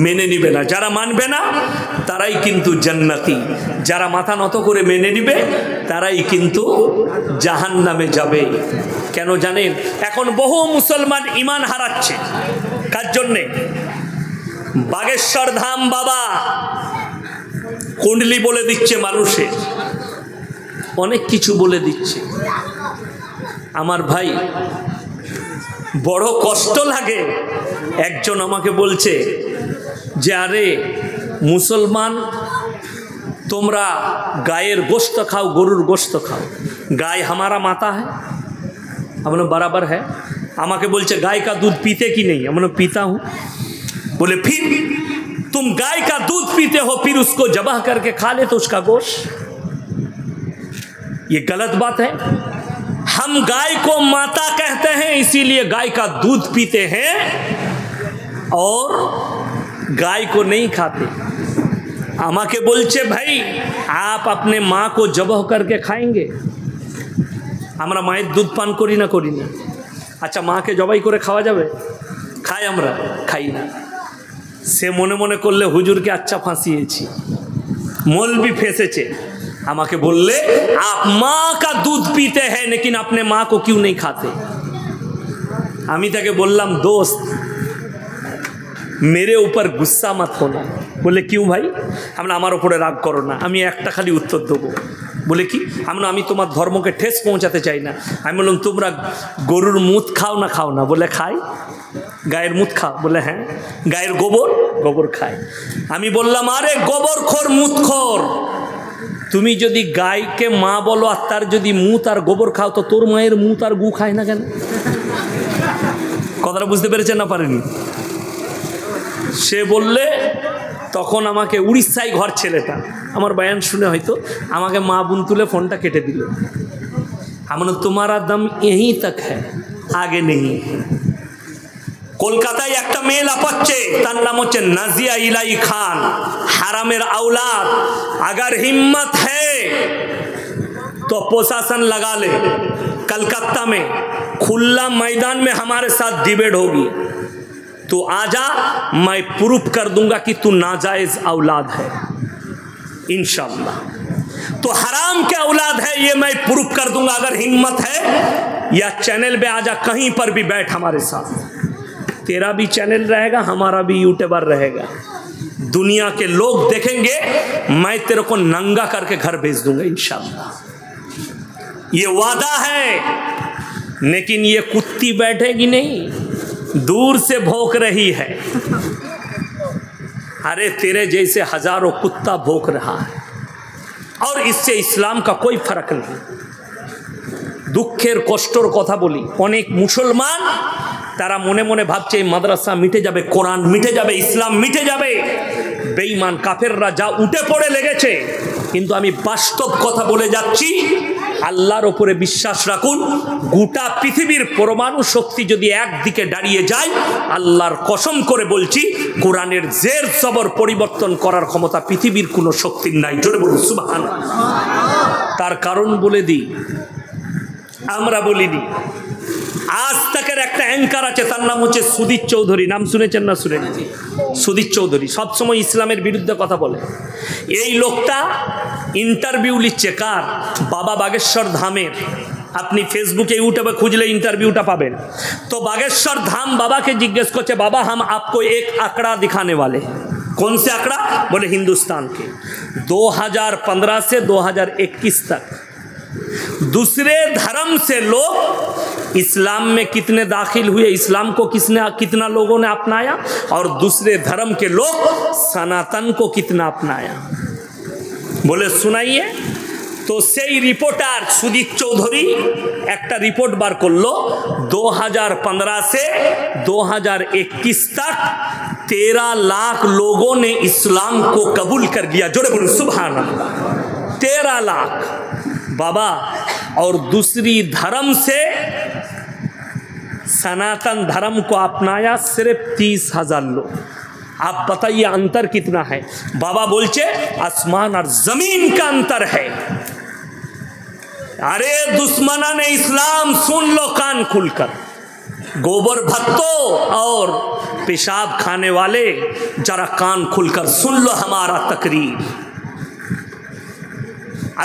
[SPEAKER 1] মেনে নিবে না। যারা মানবে না তারাই কিন্তু জান্নাতি, যারা মাথা নত করে মেনে নিবে তারাই কিন্তু জাহান্নামে যাবে। কেন জানেন? এখন বহু মুসলমান ঈমান হারাচ্ছে। কার জন্যে? বাগেশ্বর ধাম বাবা কুণ্ডলি বলে দিচ্ছে মানুষের, অনেক কিছু বলে দিচ্ছে। আমার ভাই বড় কষ্ট লাগে। একজন আমাকে বলছে যে আরে মুসলমান তোমরা গায়ের গোশত খাও, গরুর গোশত খাও, गाय हमारा माता है। हमने बराबर है। আমাকে বলছে गाय का दूध पीते कि नहीं? हमने पीता हूँ। बोले फिर तुम गाय का दूध पीते हो, फिर उसको जबह करके खा ले तो उसका गोश्त, ये गलत बात है। हम गाय को माता कहते हैं, इसीलिए गाय का दूध पीते हैं और गाय को नहीं खाते। আমাকে বলছে ভাই आप अपने माँ को जबह करके खाएंगे। আমরা মায়ের দুধ পান করি না? করি না। আচ্ছা মাকে জবাই করে খাওয়া যাবে? খাই? আমরা খাই না। সে মনে মনে করলে হুজুরকে আচ্ছা ফাঁসিয়েছি, মৌলবি ফেঁসেছে। আমাকে बोलले आप माँ का दूध पीते हैं लेकिन अपने माँ को क्यों नहीं खाते? আমি তাকে বললাম दोस्त मेरे ऊपर गुस्सा मत होना। बोले क्यों भाई? আমরা আমার উপরে রাগ করো না। আমি একটা খালি উত্তর দেবো। বলে কি? আমরা আমি তোমার ধর্মকে ঠেস পৌঁছাতে চাই না। আমি বললাম তোমরা গরুর মুত খাও না? খাও না? বলে খাই। গায়ের মুত খাও? বলে হ্যাঁ। গায়ের গোবর? গোবর খাই। আমি বললাম আরে গোবরখোর মুতখোর, তুমি যদি গায়কে মা বলো আর তার যদি মুত আর গোবর খাও তো তোর মায়ের মুত আর গু খায় না কেন? কথাটা বুঝতে পেরেছেন না পারেনি? সে বললে তখন আমাকে উড়িষ্যায় ঘর ছেলেটা আমার বয়ান শুনে হয়তো আমাকে মা বোন তুলে ফোনটা কেটে দিল। আমি বললাম তোমারা দম यहीं तक है, आगे नहीं। কলকাতায় একটা মেয়ে লাপাচ্ছে, তার নাম হচ্ছে নাজিয়া ইলাই খান, হারামের औलाद। अगर हिम्मत है तो प्रशासन लगा ले। कलकत्ता में खुला मैदान में हमारे साथ डिबेट होगी, तो आजा, मैं प्रूफ कर दूंगा कि तू नाजायज औलाद है इंशाअल्लाह। तो हराम के औलाद है ये मैं प्रूफ कर दूंगा। अगर हिम्मत है या चैनल पे आजा, कहीं पर भी बैठ हमारे साथ। तेरा भी चैनल रहेगा, हमारा भी यूट्यूबर रहेगा। दुनिया के लोग देखेंगे, मैं तेरे को नंगा करके घर भेज दूंगा इंशाअल्लाह। ये वादा है। लेकिन ये कुत्ती बैठेगी नहीं, दूर से भौंक रही है। अरे तेरे जैसे हजारों कुत्ता भौंक रहा है और इससे इस्लाम का कोई फर्क नहीं। दुखेर कष्टर कथा बोली, अनेक मुसलमान तारा मने मने भाबছে মাদ্রাসা মিটে যাবে, কোরআন মিটে যাবে, ইসলাম মিটে যাবে। বেঈমান কাফেররা যা উঠে পড়ে লেগেছে, কিন্তু আমি বাস্তব কথা বলে যাচ্ছি, আল্লাহর উপরে বিশ্বাস রাখুন। গোটা পৃথিবীর পরমাণু শক্তি যদি একদিকে দাঁড়িয়ে যায়, আল্লাহর কসম করে বলছি কোরআনের জের জবর পরিবর্তন করার ক্ষমতা পৃথিবীর কোনো শক্তির নাই। জোরে বলুন সুবহানাল্লাহ। তার কারণ বলে দিই, আমরা বলিনি। আজ তাকের একটা অ্যাঙ্কার আছে, তার নাম হচ্ছে সুদীপ চৌধুরী। নাম শুনেছেন না? শুনেন? সুদীপ চৌধুরী সবসময় ইসলামের বিরুদ্ধে কথা বলে। এই লোকটা ইন্টারভিউ নিচ্ছে কার? বাবা বাগেশ্বর ধামের আপনি ফেসবুকে ইউটিউবে খুঁজলে इंटरव्यूটা পাবেন। तो बागेश्वर धाम बाबा के जिज्ञेस करते बाबा हम आपको एक आंकड़ा दिखाने वाले। कौन से आंकड़ा? बोले हिंदुस्तान के 2015 से 2021 तक दूसरे धर्म से लोग इस्लाम में कितने दाखिल हुए, इस्लाम को कितना लोगों ने अपनाया, और दूसरे धर्म के लोग सनातन को कितना अपनाया। बोले सुनाइए। तो সেই রিপোর্টার সুজিত চৌধুরী একটা রিপোর্ট বার করলো 2015 से 2021 तक 13 लाख लोगों ने इस्लाम को कबूल कर लिया। जोड़े बोलो सुभान अल्लाह। 13 लाख बाबा, और दूसरी धर्म से सनातन धर्म को अपनाया सिर्फ 30,000 लोग। आप बताइए अंतर कितना है। बाबा बोलचे आसमान और जमीन का अंतर है। अरे दुश्मना ने इस्लाम सुन लो कान खुलकर। गोबर भत्तों और पेशाब खाने वाले जरा कान खुलकर सुन लो हमारा तकरीर।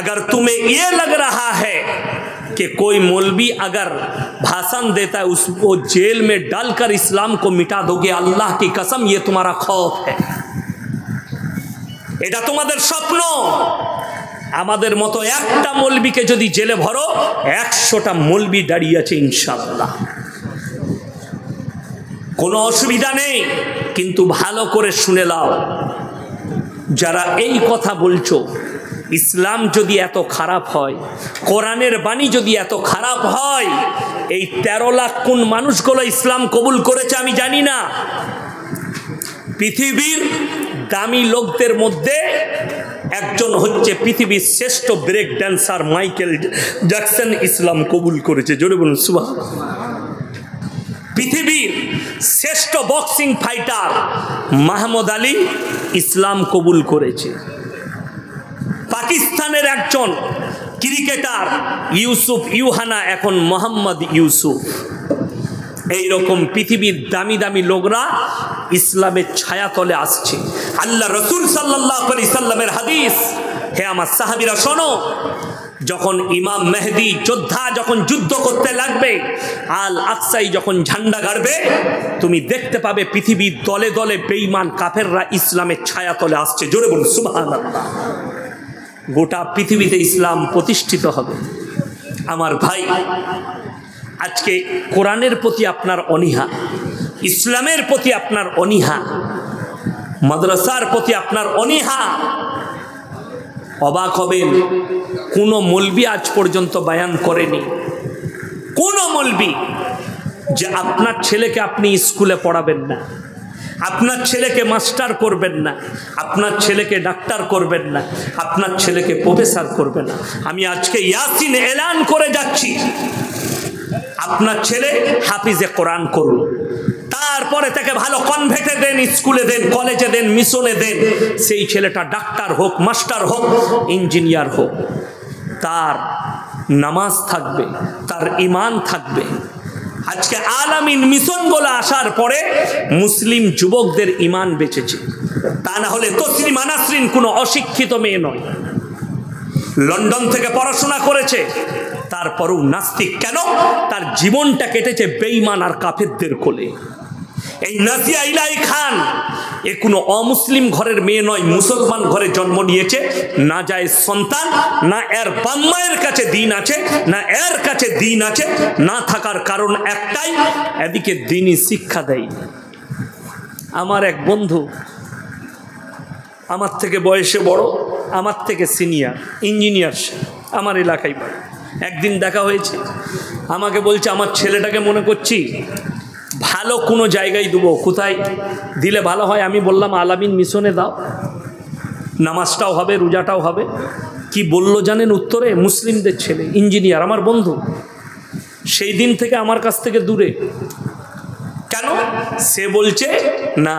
[SPEAKER 1] अगर तुम्हें ये लग रहा है कि कोई मौलवी अगर भाषण देता है उसको जेल में डालकर इस्लाम को मिटा दोगे, अल्लाह की कसम ये तुम्हारा खौफ है, এটা তোমাদের স্বপ্ন। আমাদের মতো একটা মৌলবীকে যদি জেলে ভরো 100টা মৌলবী দাঁড়িয়ে আছে ইনশাআল্লাহ, কোনো অসুবিধা নেই। কিন্তু ভালো করে শুনে নাও, যারা এই কথা বলছো ইসলাম যদি এত খারাপ হয়, কোরআনের বাণী যদি এত খারাপ হয়, এই 13 লাখ কোন মানুষগুলো ইসলাম কবুল করেছে আমি জানি না। পৃথিবীর দামি লোকদের মধ্যে একজন হচ্ছে পৃথিবীর শ্রেষ্ঠ ব্রেক ড্যান্সার মাইকেল জ্যাকসন ইসলাম কবুল করেছে। জোরে বলুন সুবহানাল্লাহ। পৃথিবীর শ্রেষ্ঠ বক্সিং ফাইটার মাহমুদ আলী ইসলাম কবুল করেছে। পাকিস্তানের একজন ক্রিকেটার ইউসুফ ইউহানা এখন মোহাম্মদ ইউসুফ। এই রকম পৃথিবীর দামি দামি লোকরা ইসলামের ছায়াতলে আসছে। আল্লাহ রাসূল সাল্লাল্লাহু আলাইহি সাল্লামের হাদিস, হে আমার সাহাবীরা শোনো, যখন ইমাম মেহেদী যোদ্ধা যখন যুদ্ধ করতে লাগবে, আল আকসাই যখন ঝান্ডা গাড়বে, তুমি দেখতে পাবে পৃথিবীর দলে দলে বেঈমান কাফেররা ইসলামের ছায়াতলে আসছে। জোরে বলুন সুবহানাল্লাহ। গোটা পৃথিবীতে ইসলাম প্রতিষ্ঠিত হবে। আমার ভাই, আজকে কোরআনের প্রতি আপনার অনীহা, ইসলামের প্রতি আপনার অনীহা, মাদ্রাসার প্রতি আপনার অনীহা। অবাক হবেন, কোনো মৌলবি আজ পর্যন্ত বয়ান করেনি, কোনো মৌলবি, যে আপনার ছেলেকে আপনি স্কুলে পড়াবেন না, আপনার ছেলেকে মাস্টার করবেন না, আপনার ছেলেকে ডাক্তার করবেন না, আপনার ছেলেকে প্রফেসর করবেন না। আমি আজকে ইয়াসিন এলান করে যাচ্ছি, আপনার ছেলে হাফিজে কোরআন করুন, তারপরে তাকে ভালো কনভেন্টে দেন, স্কুলে দেন, কলেজে দেন, মিশনে দেন। সেই ছেলেটা ডাক্তার হোক, মাস্টার হোক, ইঞ্জিনিয়ার হোক, তার নামাজ থাকবে, তার ঈমান থাকবে। আজকে আলামিন মিশনগুলো আসার পরে মুসলিম যুবকদের ঈমান বেঁচেছে। তা না হলে তসলিমা নাসরিন কোনো অশিক্ষিত মেয়ে নয়, লন্ডন থেকে পড়াশোনা করেছে, তারপরও নাস্তিক কেন? তার জীবনটা কেটেছে বেঈমান আর কাফেরদের কোলে। এই নাজিয়া ইলাহি খান এ কোনো অমুসলিম ঘরের মেয়ে নয়, মুসলমান ঘরে জন্ম নিয়েছে। না যায় সন্তান, না এর বাম্মায়ের কাছে দিন আছে, না এর কাছে দিন আছে। না থাকার কারণ একটাই, এদিকে দিনই শিক্ষা দেয়। আমার এক বন্ধু, আমার থেকে বয়সে বড়, আমার থেকে সিনিয়র ইঞ্জিনিয়ার, আমার এলাকায় বাড়ি। একদিন দেখা হয়েছে, আমাকে বলছে আমার ছেলেটাকে মনে করছি ভালো কোনো জায়গায় দেবো, কোথায় দিলে ভালো হয়? আমি বললাম আলামিন মিশনে দাও, নামাজটাও হবে, রোজাটাও হবে। কি বলল জানেন উত্তরে? মুসলিমদের ছেলে, ইঞ্জিনিয়ার, আমার বন্ধু। সেই দিন থেকে আমার কাছ থেকে দূরে। কেন? সে বলছে না,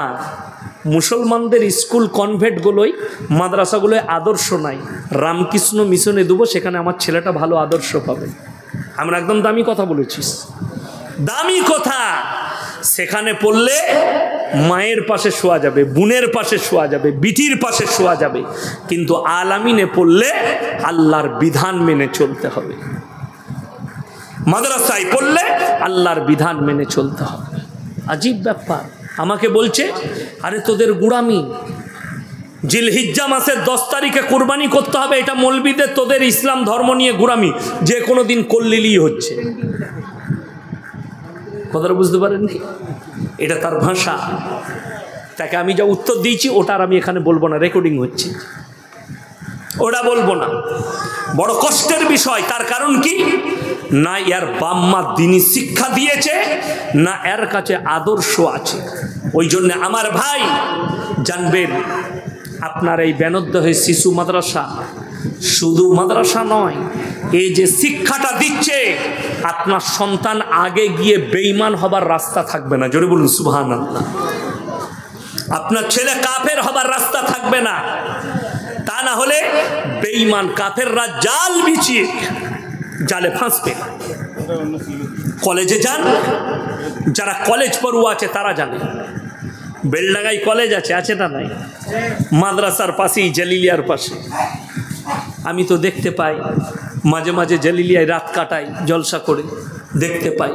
[SPEAKER 1] মুসলমানদের স্কুল কনভেন্টগুলোই, মাদ্রাসাগুলোয় আদর্শ নাই, রামকৃষ্ণ মিশনে দেবো, সেখানে আমার ছেলেটা ভালো আদর্শ পাবে। আমরা একদম দামি কথা বলেছিস, দামি কথা। সেখানে পড়লে মায়ের পাশে শোয়া যাবে, বোনের পাশে শোয়া যাবে, বিটির পাশে শোয়া যাবে। কিন্তু আলামিনে পড়লে আল্লাহর বিধান মেনে চলতে হবে। মাদ্রাসায় পড়লে আল্লাহর বিধান মেনে চলতে হবে। আজীব ব্যাপার। আমাকে বলছে, আরে তোদের গুড়ামি, জিলহিজ্জা মাসের 10 তারিখে কোরবানি করতে হবে, এটা মৌলবীদের, তোদের ইসলাম ধর্ম নিয়ে গুড়ামি, যে কোনো দিন করলেই হচ্ছে। কথাটা বুঝতে পারেননি? এটা তার ভাষা। তাকে আমি যা উত্তর দিয়েছি ওটা আর আমি এখানে বলবো না, রেকর্ডিং হচ্ছে, ওটা বলবো না। বড় কষ্টের বিষয়। তার কারণ কি? না এর বাম্মা দিনী শিক্ষা দিয়েছে, না এর কাছে আদর্শ আছে। ওই জন্য আমার ভাই জানবেন, আপনার এই বেনদ্দহে শিশু মাদ্রাসা শুধু মাদ্রাসা নয়, এই যে শিক্ষাটা দিচ্ছে, আপনার সন্তান আগে গিয়ে বেঈমান হবার রাস্তা থাকবে না। জোরে বলুন সুবহানাল্লাহ। আপনার ছেলে কাফের হবার রাস্তা থাকবে না। তা না হলে বেঈমান কাফেররা জাল বিছিয়ে জালে ফাঁসবে। কলেজে যান, যারা কলেজ পড়ুয়া আছে তারা জানে, বেলডাঙ্গায় কলেজ আছে, আছে না নাই? মাদ্রাসার পাশেই, জালিলিয়ার পাশে। আমি তো দেখতে পাই মাঝে মাঝে জালিলিয়ায় রাত কাটাই জলসা করে, দেখতে পাই,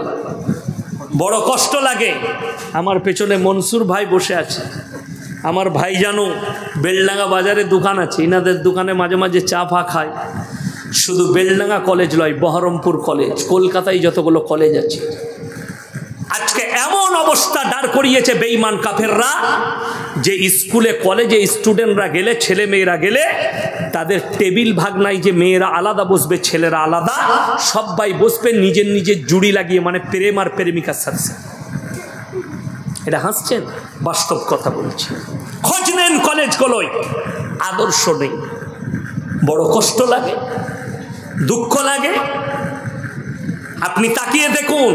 [SPEAKER 1] বড় কষ্ট লাগে। আমার পেছনে মনসুর ভাই বসে আছে, আমার ভাই জানো বেলডাঙ্গা বাজারে দোকান আছে, ইনাদের দোকানে মাঝে মাঝে চা ফা খায়। শুধু বেলডাঙ্গা কলেজ নয়, বহরমপুর কলেজ, কলকাতায় যতগুলো কলেজ আছে, আজকে এমন অবস্থা দাঁড় করিয়েছে বেঈমান কাফেররা যে স্কুলে কলেজে স্টুডেন্টরা গেলে, ছেলে মেয়েরা গেলে, তাদের টেবিল ভাগ নাই যে মেয়েরা আলাদা বসবে ছেলেরা আলাদা, সবাই বসবে নিজের নিজের জুড়ি লাগিয়ে, মানে প্রেম আর প্রেমিকার সাথে। এটা হাসছেন? বাস্তব কথা বলছি। খোঁজ নেন কলেজগুলোয়, আদর্শ নেই। বড় কষ্ট লাগে, দুঃখ লাগে। আপনি তাকিয়ে দেখুন,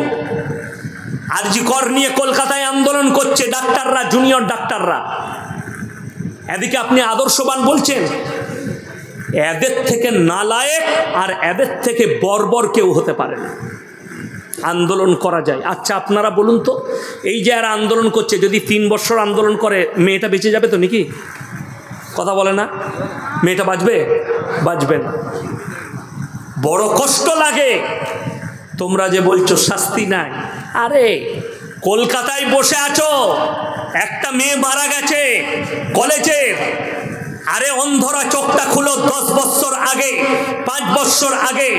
[SPEAKER 1] আরজি কর নিয়ে কলকাতায় আন্দোলন করছে ডাক্তাররা, জুনিয়র ডাক্তাররা। এদিকে আপনি আদর্শবান বলছেন। এদের থেকে নালায়েক আর এদের থেকে বর্বর কেউ হতে পারে না। আন্দোলন করা যায়। আচ্ছা আপনারা বলুন তো, এই যে আর আন্দোলন করছে, যদি 3 বছর আন্দোলন করে মেয়েটা বেঁচে যাবে তো নাকি? কথা বলে না? মেয়েটা বাঁচবে? বাঁচবে না। বড় কষ্ট লাগে। তোমরা যে বলছো শাস্তি নাই, আরে কলকাতায় বসে আছো, একটা মেয়ে মারা গেছে কলেজের। আরে অন্ধরা চোখটা খুলো, 10 বছর আগে, 5 বছর আগে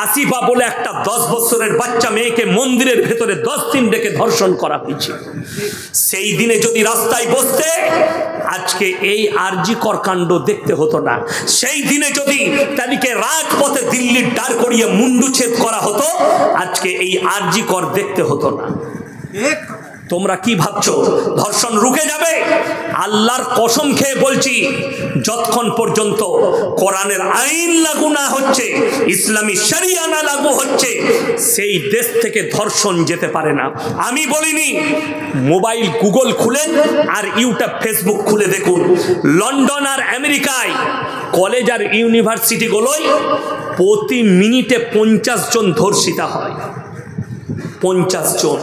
[SPEAKER 1] আসিফা বলে একটা 10 বছরের বাচ্চা মেয়েকে মন্দিরের ভেতরে 10 দিন রেখে ধর্ষণ করা হয়েছে। সেই দিনে যদি রাস্তায় বসতে, আজকে এই আরজি কর কাণ্ড দেখতে হতো না। সেই দিনে যদি তাদেরকে রাজপথে দিল্লির দাঁড় করিয়ে মুন্ডুচ্ছেদ করা হতো, আজকে এই আরজি কর দেখতে হতো না। তোমরা কি ভাবছো ধর্ষণ রুকে যাবে? আল্লাহর কসম খেয়ে বলছি, যতক্ষণ পর্যন্ত কোরআনের আইন লাগু না হচ্ছে, ইসলামী শরিয়া না লাগু হচ্ছে, সেই দেশ থেকে ধর্ষণ যেতে পারে না। আমি বলিনি। মোবাইল গুগল খুলেন আর ইউটিউব ফেসবুক খুলে দেখুন, লন্ডন আর আমেরিকায় কলেজ আর ইউনিভার্সিটিগুলোয় প্রতি মিনিটে 50 জন ধর্ষিতা হয়। 50 জন,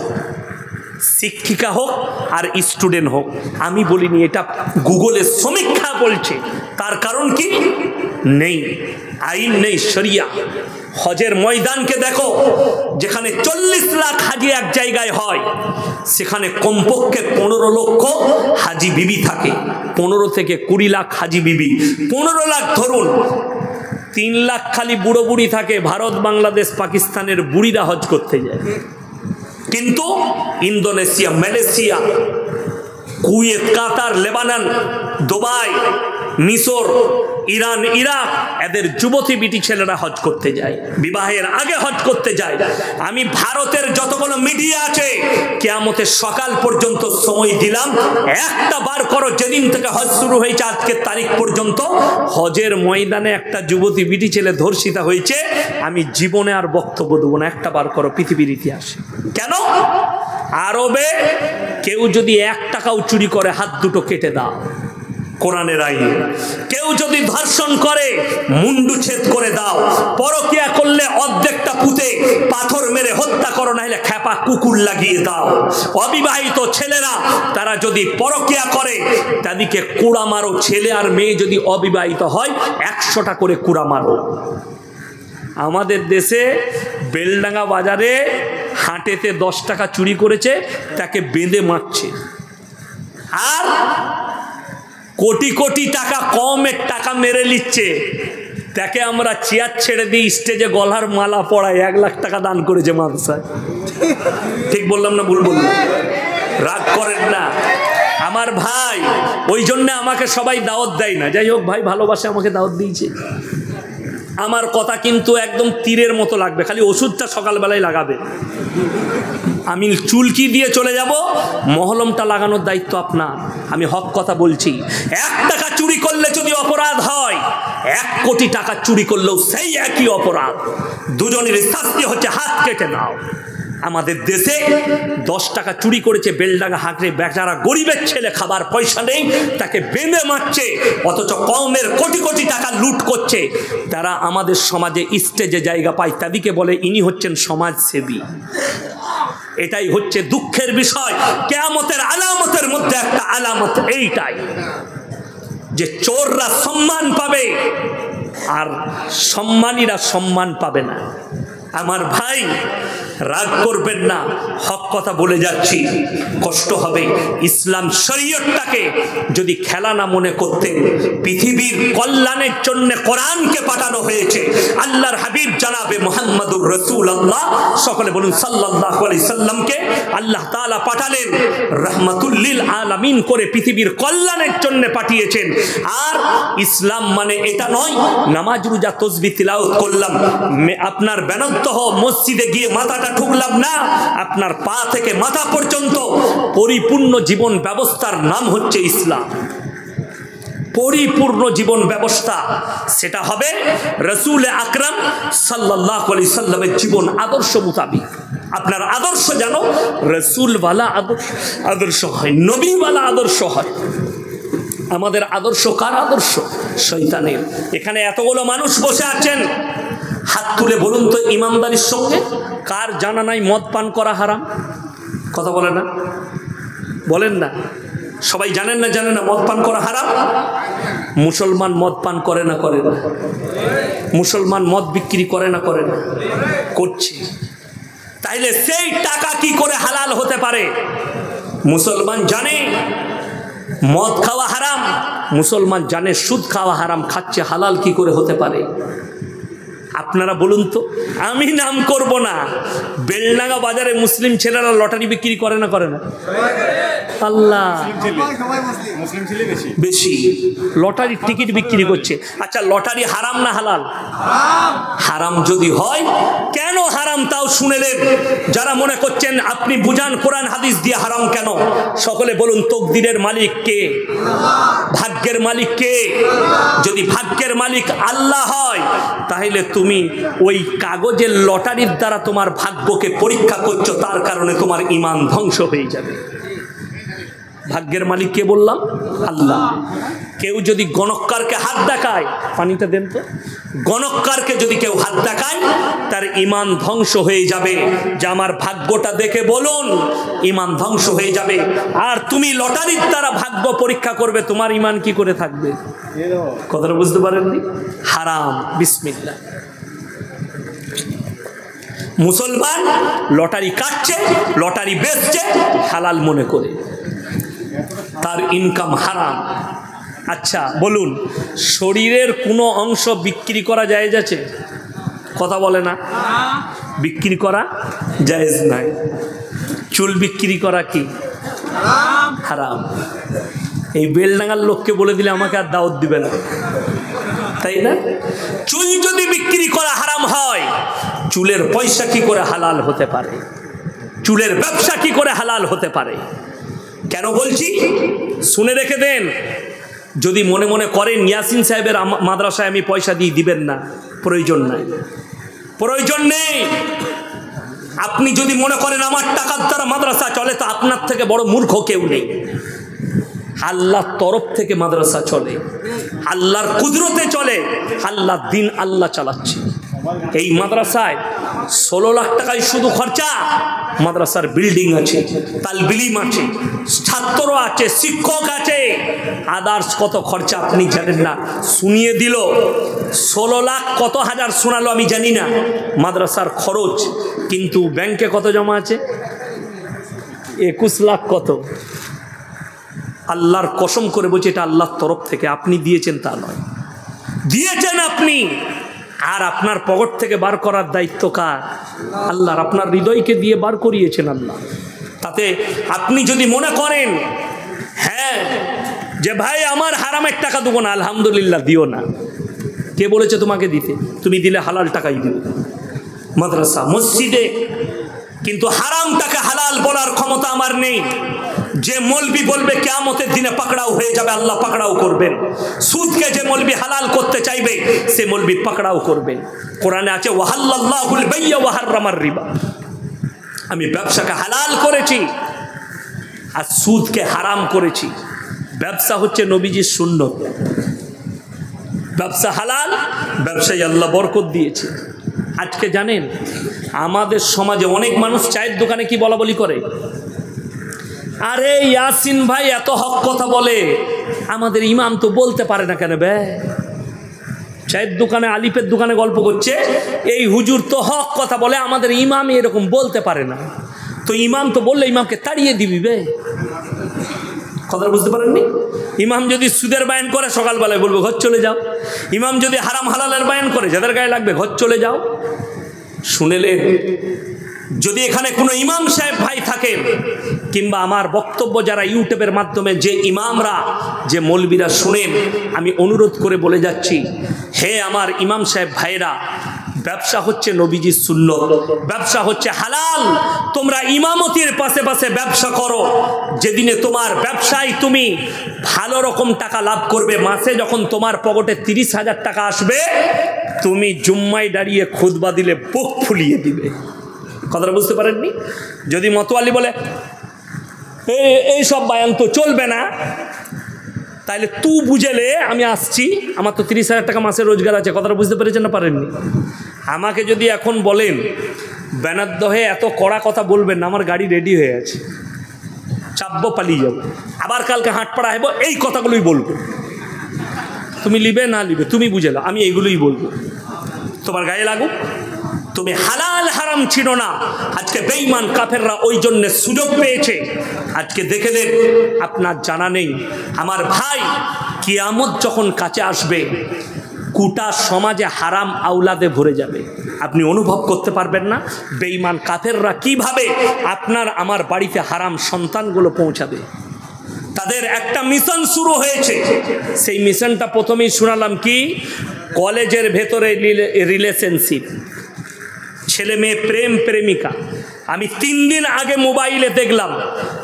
[SPEAKER 1] শিক্ষিকা হোক আর স্টুডেন্ট হোক। আমি বলিনি, এটা গুগলের সমীক্ষা বলছে। তার কারণ কি? নেই আইন, নেই শরিয়া। হজের ময়দানকে দেখো, যেখানে 40 লাখ হাজি এক জায়গায় হয়, সেখানে কমপক্ষে 15 লক্ষ হাজি বিবি থাকে। 15 থেকে 20 লাখ হাজি বিবি, 15 লাখ ধরুন। 3 লাখ খালি বুড়ো বুড়ি থাকে। ভারত, বাংলাদেশ, পাকিস্তানের বুড়িরা হজ করতে যায়। কিন্তু ইন্দোনেশিয়া, মালয়েশিয়া, কুয়েত, কাতার, লেবানন, দুবাই, মিশর, ইরান, ইরাক, এদের যুবতী বিটি ছেলেরা হজ করতে যায়, বিবাহের আগে হজ করতে যায়। আমি ভারতের যতগুলো মিডিয়া আছে, কিয়ামতের সকাল পর্যন্ত সময় দিলাম, একটা বার করো যেদিন থেকে হজ শুরু হয়েছে আজকের তারিখ পর্যন্ত, হজের ময়দানে একটা যুবতী বিটি ছেলে ধর্ষিতা হয়েছে। আমি জীবনে আর বক্তব্য দেবো না, একটা বার করো পৃথিবীর ইতিহাসে। কেন? আরবে কেউ যদি 1 টাকাও চুরি করে, হাত দুটো কেটে দাও, কোরআনের আইন। কেউ যদি ধর্ষণ করে, মুন্ডুচ্ছেদ করে দাও। পরকিয়া করলে অর্ধেকটা পুঁতে পাথর মেরে হত্যা করো, না হলে খেপা কুকুর লাগিয়ে দাও। অবিবাহিত ছেলেরা তারা যদি পরকিয়া করে, তাদেরকে কুড়া মারো। ছেলে আর মেয়ে যদি অবিবাহিত হয়, 100টা করে কুড়া মারো। আমাদের দেশে বেলডাঙ্গা বাজারে হাটেতে 10 টাকা চুরি করেছে, তাকে বেঁধে মারছে। আর কোটি কোটি টাকা কমের টাকা মেরে নিচ্ছে, তাকে আমরা চেয়ার ছেড়ে দিই, স্টেজে গলার মালা পড়ায় 1 লাখ টাকা দান করেছে মাদ্রাসায়। ঠিক বললাম না ভুল বললাম? রাগ করেন না আমার ভাই, ওই জন্য আমাকে সবাই দাওয়াত দেয় না। যাই হোক ভাই, ভালোবাসে আমাকে দাওয়াত দিয়েছে। আমার কথা কিন্তু একদম তীরের মতো লাগবে, খালি ওষুধটা সকালবেলায় লাগাবে। আমি চুলকি দিয়ে চলে যাব, মহলমটা লাগানোর দায়িত্ব আপনার। আমি হক কথা বলছি। 1 টাকা চুরি করলে যদি অপরাধ হয়, 1 কোটি টাকা চুরি করলেও সেই একই অপরাধ। দুজনের শাস্তি হচ্ছে হাত কেটে নাও। আমাদের দেশে 10 টাকা চুরি করেছে বেলডাঙ্গা হাটে, বেচারা গরিবের ছেলে, খাবার পয়সা নেই, তাকে বেঁধে মারছে, অথচ কমের কোটি কোটি টাকা লুট করছে। তারা আমাদের সমাজে স্টেজে জায়গা পায়, তাদেরকে বলে ইনি হচ্ছেন সমাজসেবী। এটাই হচ্ছে দুঃখের বিষয়। কিয়ামতের আলামতের মধ্যে একটা আলামত এইটাই, যে চোররা সম্মান পাবে আর সম্মানীরা সম্মান পাবে না। আমার ভাই রাগ করবেন না, হক কথা বলে যাচ্ছি, কষ্ট হবে। ইসলাম শরীয়তটাকে যদি খেলা না মনে করতেন, পৃথিবীর কল্যাণের জন্য কোরআনকে পাঠানো হয়েছে। আল্লাহর হাবিব জানাবে মুহাম্মদুর রাসূলুল্লাহ, সকলে বলুন সাল্লাল্লাহু আলাইহি সাল্লামকে আল্লাহ তাআলা পাঠালেন রাহমাতুল লিল আলামিন করে, পৃথিবীর কল্যাণের জন্য পাঠিয়েছেন। আর ইসলাম মানে এটা নয় নামাজ রোজা তাসবিহ তিলাওয়াত করলাম, আপনার বেনাত্তহ মসজিদে গিয়ে মাথাটা ঠুকলাম না, আপনার পা থেকে মাথা পর্যন্ত পরিপূর্ণ জীবন ব্যবস্থার নাম হচ্ছে ইসলাম। পরিপূর্ণ জীবন ব্যবস্থা সেটা হবে রাসূল আকরাম সাল্লাল্লাহু আলাইহি সাল্লামের জীবন আদর্শ মোতাবিক। আপনার আদর্শ যেন রাসূলওয়ালা আদর্শ হয়, নবীওয়ালা আদর্শ হয়। আমাদের আদর্শ কার আদর্শ? শয়তানের। এখানে এতগুলো মানুষ বসে আছেন, হাত তুলে বলুন তো ইমানদারির সঙ্গে কার জানা নাই মদ পান করা হারাম? কথা বলে না, বলেন না। সবাই জানেন না, জানেন না মদ পান করা হারাম? মুসলমান মদ পান করে না? করে না। মুসলমান মদ বিক্রি করে না? করে না, করছে। তাইলে সেই টাকা কি করে হালাল হতে পারে? মুসলমান জানে মদ খাওয়া হারাম, মুসলমান জানে সুদ খাওয়া হারাম, খাচ্ছে, হালাল কি করে হতে পারে? আপনারা বলুন তো। আমি নাম করব না, বেলডাঙ্গা বাজারে মুসলিম ছেলেরা লটারি বিক্রি করে না? করে না? আল্লাহ, বেশি লটারির টিকিট বিক্রি করছে। আচ্ছা, লটারি হারাম না হালাল? হারাম যদি হয়, কেন হারাম তাও শুনেলেন। যারা মনে করছেন আপনি বুঝান কোরআন হাদিস দিয়ে হারাম কেন, সকলে বলুন তকদিরের মালিক কে? ভাগ্যের মালিক কে? যদি ভাগ্যের মালিক আল্লাহ হয়, তাহলে তুমি ওই কাগজের লটারির দ্বারা তোমার ভাগ্যকে পরীক্ষা করছো, তার কারণে তোমার ঈমান ধ্বংস হয়ে যাবে। ভাগ্যের মালিক কে বললাম? আল্লাহ। কেউ যদি গণককারকে হাত দেখায়, পানিটা দেন তো, গণককারকে যদি কেউ হাত দেখায়, তার ঈমান ধ্বংস হয়ে যাবে। যে আমার ভাগ্যটা দেখে বলুন, ঈমান ধ্বংস হয়ে যাবে। আর তুমি লটারির দ্বারা ভাগ্য পরীক্ষা করবে, তোমার ঈমান কি করে থাকবে? কথাটা বুঝতে পারেননি? হারাম। বিসমিল্লাহ। মুসলমান লটারি কাটছে, লটারি বেচছে হালাল মনে করে, তার ইনকাম হারাম। আচ্ছা বলুন, শরীরের কোনো অংশ বিক্রি করা জায়েজ আছে? কথা বলে না, বিক্রি করা জায়েজ নাই। চুল বিক্রি করা কি হারাম? এই বেলডাঙ্গার লোককে বলে দিলে আমাকে আর দাওয়াত দিবে না, তাই না? চুল যদি বিক্রি করা হারাম হয়, চুলের পয়সা কি করে হালাল হতে পারে? চুলের ব্যবসা কি করে হালাল হতে পারে? কেন বলছি শুনে রেখে দেন। যদি মনে মনে করেন ইয়াসিন সাহেবের মাদ্রাসায় আমি পয়সা দিয়ে দিবেন না, প্রয়োজন নাই, প্রয়োজন নেই। আপনি যদি মনে করেন আমার টাকার দ্বারা মাদ্রাসা চলে, তো আপনার থেকে বড় মূর্খ কেউ নেই। আল্লাহর তরফ থেকে মাদ্রাসা চলে, আল্লাহর কুদরতে চলে, আল্লাহ দিন আল্লাহ চালাচ্ছে। এই মাদ্রাসায় 16 লাখ টাকায় শুধু খরচা। মাদ্রাসার বিল্ডিং আছে, তালবিলিম আছে, ছাত্র আছে, শিক্ষক আছে, আদার্স কত খরচা আপনি জানেন না। শুনিয়ে দিল 16 লাখ কত হাজার শোনালো আমি জানি না মাদ্রাসার খরচ, কিন্তু ব্যাংকে কত জমা আছে? 21 লাখ কত। আল্লাহর কসম করে বলছে এটা আল্লাহর তরফ থেকে, আপনি দিয়েছেন তা নয়, দিয়েছেন আপনি। আর আপনার পকেট থেকে বার করার দায়িত্ব কার? আল্লাহর। আপনার হৃদয়কে দিয়ে বার করিয়েছেন আল্লাহ। তাতে আপনি যদি মনে করেন হ্যাঁ যে ভাই আমার হারামের টাকা দেবো না, আলহামদুলিল্লাহ, দিও না। কে বলেছে তোমাকে দিতে? তুমি দিলে হালাল টাকাই দিবে মাদ্রাসা মসজিদে, কিন্তু হারামটাকে হালাল বলার ক্ষমতা আমার নেই। যে মৌলবি বলবে কিয়ামতের দিনে পাকড়াও হয়ে যাবে, আল্লাহ পাকড়াও করবেন। সুদকে যে মৌলবি হালাল করতে চাইবে সে মৌলবি পাকড়াও করবেন। কোরআনে আছে ওয়াহাল্লাল্লাহুল বাইয়া ওয়া হাররামার রিবা, আমি ব্যবসাকে হালাল করেছি আর সুদকে হারাম করেছি। ব্যবসা হচ্ছে নবীজির সুন্নত, ব্যবসা হালাল, ব্যবসায় আল্লাহ বরকত দিয়েছে। আজকে জানেন আমাদের সমাজে অনেক মানুষ চায়ের দোকানে কি বলা বলি করে, আরে ইয়াসিন ভাই এত হক কথা বলে, আমাদের ইমাম তো বলতে পারে না কেন বে? চায়ের দোকানে আলিফের দোকানে গল্প করছে, এই হুজুর তো হক কথা বলে, আমাদের ইমাম এরকম বলতে পারে না। তো ইমাম তো বললে ইমামকে তাড়িয়ে দিবি বে। কথা বুঝতে পারেননি? ইমাম যদি সুদের বায়ান করে সকালবেলায় বলবো ঘর চলে যাও, ইমাম যদি হারাম হালালের বায়ান করে যাদের গায়ে লাগবে ঘর চলে যাও। শুনেলেন? যদি এখানে কোনো ইমাম সাহেব ভাই থাকেন, কিংবা আমার বক্তব্য যারা ইউটিউবের মাধ্যমে যে ইমামরা, যে মৌলবীরা শুনেন, আমি অনুরোধ করে বলে যাচ্ছি, হে আমার ইমাম সাহেব ভাইরা, ব্যবসা হচ্ছে নবীজির সুন্নত, ব্যবসা হচ্ছে হালাল। তোমরা ইমামতির পাশে পাশে ব্যবসা করো। যেদিনে তোমার ব্যবসায় তুমি ভালো রকম টাকা লাভ করবে, মাসে যখন তোমার পকেটে 30,000 টাকা আসবে, তুমি জুম্মায় দাঁড়িয়ে খুতবা দিলে বুক ফুলিয়ে দিবে। কথাটা বুঝতে পারেননি? যদি মতোয়ালি বলে এই সব বায়ান তো চলবে না, তাইলে তুই বুঝেলে আমি আসছি, আমার তো 30,000 টাকা মাসে রোজগার আছে। কথাটা বুঝতে পেরেছেন না পারেননি? আমাকে যদি এখন বলেন ব্যানার্দ হয়ে এত কড়া কথা বলবেন না, আমার গাড়ি রেডি হয়ে আছে, চাপবো, পালিয়ে যাবো, আবার কালকে হাটপাড়া হবো, এই কথাগুলোই বলবো। তুমি লিবে না লিবে তুমি বুঝেলো, আমি এইগুলোই বলবো। তোমার গায়ে লাগুক। তুমি হালাল হারাম ছিল না, আজকে বেঈমান কাফেররা ওই জন্য সুযোগ পেয়েছে। আজকে দেখে দেন, আপনার জানা নেই আমার ভাই, কিয়ামত যখন কাছে আসবে, গোটা সমাজে হারাম আওলাদে ভরে যাবে। আপনি অনুভব করতে পারবেন না বেঈমান কাফেররা কিভাবে আপনার আমার বাড়িতে হারাম সন্তানগুলো পৌঁছাবে। তাদের একটা মিশন শুরু হয়েছে, সেই মিশনটা প্রথমেই শোনালাম কি, কলেজের ভেতরে রিলেশনশিপ, ছেলে মেয়ে প্রেম প্রেমিকা। আমি 3 দিন আগে মোবাইলে দেখলাম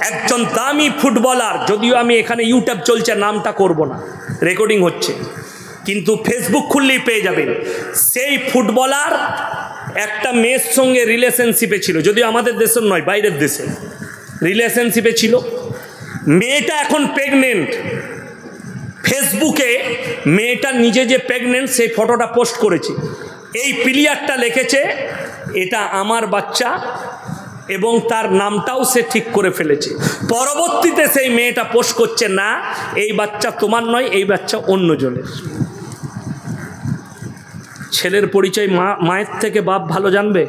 [SPEAKER 1] একজন দামি ফুটবলার, যদিও আমি এখানে ইউটিউব চলছে নামটা করব না, রেকর্ডিং হচ্ছে, কিন্তু ফেসবুক খুললেই পেয়ে যাবেন। সেই ফুটবলার একটা মেয়ের সঙ্গে রিলেশনশিপে ছিল, যদিও আমাদের দেশের নয়, বাইরের দেশে রিলেশনশিপে ছিল। মেয়েটা এখন প্রেগনেন্ট। ফেসবুকে মেয়েটা নিজে যে প্রেগনেন্ট সেই ফটোটা পোস্ট করেছে। এই প্লেয়ারটা লিখেছে এটা আমার বাচ্চা, এবং তার নামটাও সে ঠিক করে ফেলেছে। পরবর্তীতে সেই মেয়েটা পোস্ট করছে না, এই বাচ্চা তোমার নয়, এই বাচ্চা অন্যজনের। ছেলের পরিচয় মায়ের থেকে বাপ ভালো জানবে?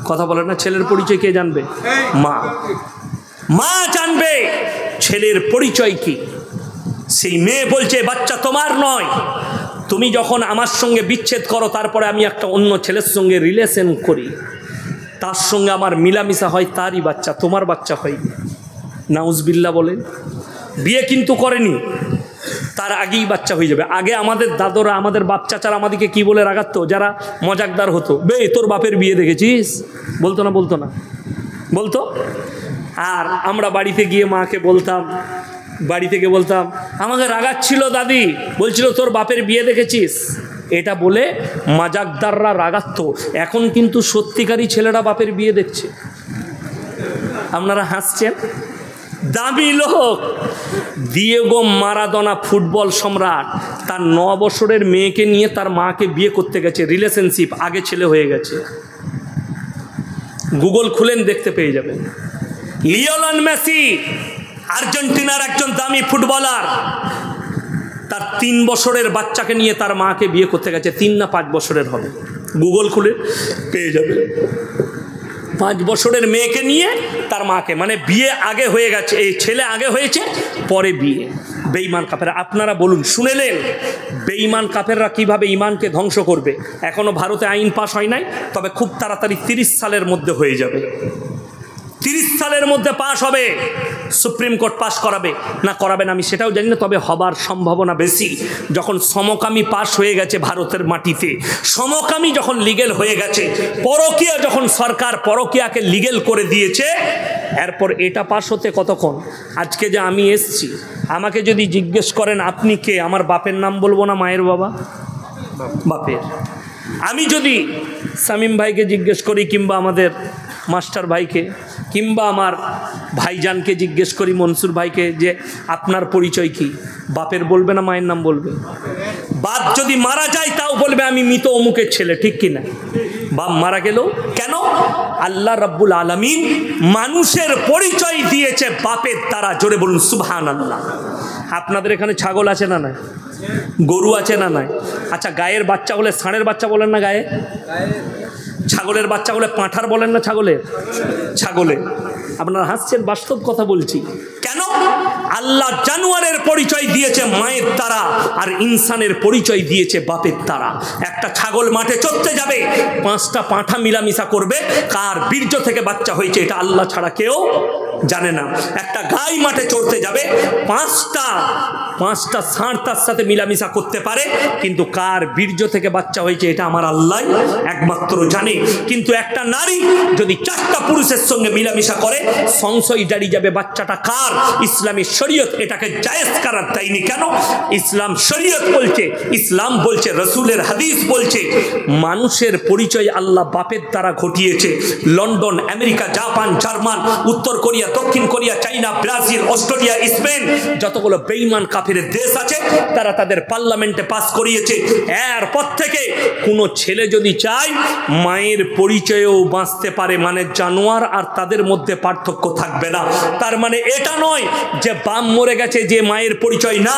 [SPEAKER 1] কথা বলে না, ছেলের পরিচয় কে জানবে? মা জানবে ছেলের পরিচয় কি। সেই মেয়ে বলছে বাচ্চা তোমার নয়। তুমি যখন আমার সঙ্গে বিচ্ছেদ করো, তারপরে আমি একটা অন্য ছেলের সঙ্গে রিলেশন করি, তার সঙ্গে আমার মিলামিশা হয়, তারই বাচ্চা, তোমার বাচ্চা হয়নি। নাউজবিল্লাহ বলেন। বিয়ে কিন্তু করেনি, তার আগেই বাচ্চা হয়ে যাবে। আগে আমাদের দাদরা, আমাদের বাপ চাচারা আমাদেরকে কি বলে রাগাতো, যারা মজাকদার হতো, বে তোর বাপের বিয়ে দেখেছিস? বলতো না? বলতো না? বলতো। আর আমরা বাড়িতে গিয়ে মাকে বলতাম, বাড়ি থেকে বলতাম, আমাকে রাগাচ্ছিল দাদি, বলছিল তোর বাপের বিয়ে দেখেছিস? এটা বলে মজাকদাররা রাগাতো। এখন কিন্তু সত্যিকারই ছেলেরা বাপের বিয়ে দেখছে। আপনারা হাসছেন। দামি লোক দিয়েগো মারাদোনা, ফুটবল সম্রাট, তার 9 বছরের মেয়েকে নিয়ে তার মাকে বিয়ে করতে গেছে, রিলেশনশিপ, আগে ছেলে হয়ে গেছে। গুগল খুলেন দেখতে পেয়ে যাবেন। লিওনেল মেসি আর্জেন্টিনার একজন দামি ফুটবলার, তার 3 বছরের বাচ্চাকে নিয়ে তার মাকে বিয়ে করতে গেছে। 3 না 5 বছরের হবে, গুগল খুলে পেয়ে যাবে। 5 বছরের মেয়েকে নিয়ে তার মাকে, মানে বিয়ে আগে হয়ে গেছে, এই ছেলে আগে হয়েছে পরে বিয়ে। বেঈমান কাফেররা, আপনারা বলুন, শুনেলেন বেঈমান কাফেররা কিভাবে ইমানকে ধ্বংস করবে। এখনো ভারতে আইন পাস হয় নাই, তবে খুব তাড়াতাড়ি 30 সালের মধ্যে হয়ে যাবে। 30 সালের মধ্যে পাস হবে, সুপ্রিম কোর্ট পাস করাবে না করাবে না আমি সেটাও জানি না, তবে হবার সম্ভাবনা বেশি। যখন সমকামী পাস হয়ে গেছে ভারতের মাটিতে, সমকামী যখন লিগেল হয়ে গেছে, পরকীয়া যখন সরকার পরকীয়াকে লিগেল করে দিয়েছে, এরপর এটা পাস হতে কতক্ষণ। আজকে যে আমি এসছি, আমাকে যদি জিজ্ঞেস করেন আপনি কে, আমার বাপের নাম বলবো না মায়ের বাবা, বাপের। আমি যদি শামীম ভাইকে জিজ্ঞেস করি, কিংবা আমাদের মাস্টার ভাইকে, কিংবা আমার ভাইজানকে জিজ্ঞেস করি, মনসুর ভাইকে, যে আপনার পরিচয় কি, বাপের বলবে না মায়ের নাম বলবে? বাপ যদি মারা যায় তাও বলবে আমি মৃত অমুকের ছেলে, ঠিক কিনা? বাপ মারা গেল কেন? আল্লাহ রাব্বুল আলামিন মানুষের পরিচয় দিয়েছে বাপের দ্বারা। জোরে বলুন সুবহানাল্লাহ। আপনাদের এখানে ছাগল আছে না নাই? গরু আছে না নাই? আচ্ছা, গায়ের বাচ্চা হলে ষাঁড়ের বাচ্চা বলেন না গায়ে? ছাগলের বাচ্চা হলে পাঁঠার বলেন না ছাগলের? ছাগলে। আপনারা হাসছেন, বাস্তব কথা বলছি। কেন? আল্লাহ জানোয়ারের পরিচয় দিয়েছে মায়ের দ্বারা, আর ইনসানের পরিচয় দিয়েছে বাপের দ্বারা। একটা ছাগল মাঠে চড়তে যাবে, 5টা পাঁঠা মিলামিশা করবে, কার বীর্য থেকে বাচ্চা হয়েছে এটা আল্লাহ ছাড়া কেউ জানে না। একটা গাই মাঠে চড়তে যাবে, 5টা ষাঁড় তার সাথে মিলামিশা করতে পারে, কিন্তু কার বীর্য থেকে বাচ্চা হয়েছে এটা আমার আল্লাহ একমাত্র জানে। কিন্তু একটা নারী যদি 4টা পুরুষের সঙ্গে মিলামিশা করে, সংশয় দাঁড়িয়ে যাবে বাচ্চাটা কার। ইসলামী শরীয়ত এটাকে জায়েজ করার দেয়নি। কেন? ইসলাম শরীয়ত বলছে, ইসলাম বলছে, রসুলের হাদিস বলছে, মানুষের পরিচয় আল্লাহ বাপের দ্বারা ঘটিয়েছে। লন্ডন, আমেরিকা, জাপান, জার্মান, উত্তর কোরিয়া, দক্ষিণ কোরিয়া, চাইনা, ব্রাজিল, অস্ট্রেলিয়া, স্পেন, যতগুলো বেঈমান কাফিরের দেশ আছে, তারা তাদের পার্লামেন্টে পাস করিয়েছে, এরপর থেকে কোনো ছেলে যদি চায় মায়ের পরিচয়েও বাঁচতে পারে, মানে জানোয়ার আর তাদের মধ্যে পার্থক্য থাকবে না। তার মানে এটা নয় যে বাপ মরে গেছে যে মায়ের পরিচয় না,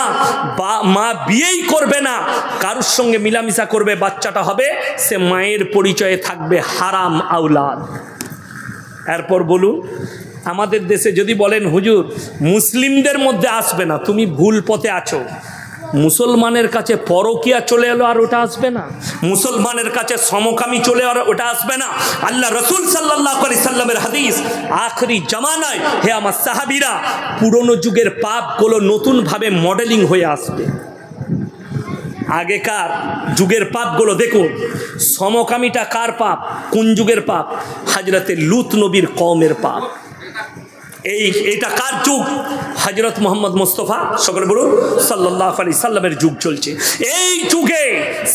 [SPEAKER 1] বা মা বিয়েই করবে না, কারোর সঙ্গে মিলামিশা করবে, বাচ্চাটা হবে, সে মায়ের পরিচয়ে থাকবে, হারাম আওলাদ। এরপর বলুন, আমাদের দেশে যদি বলেন হুজুর মুসলিমদের মধ্যে আসবে না, তুমি ভুল পথে আছো। মুসলমানের কাছে পরকীয়া চলে এলো আর ওটা আসবে না, মুসলমানের কাছে সমকামী চলে আর ওটা আসবে না। আল্লাহ রসুল সাল্লাল্লাহু আলাইহি সাল্লামের হাদিস, আখরি জামানায় হে আমার সাহাবীরা, পুরনো যুগের পাপগুলো নতুনভাবে মডেলিং হয়ে আসবে। আগেকার যুগের পাপগুলো দেখুন, সমকামীটা কার পাপ? কোন যুগের পাপ? হযরতে লূত নবীর কওমের পাপ। এইটা কার যুগ? হযরত মুহাম্মদ মুস্তাফা সকলে বলুন সাল্লাল্লাহু আলাইহি সাল্লামের যুগ চলছে। এই যুগে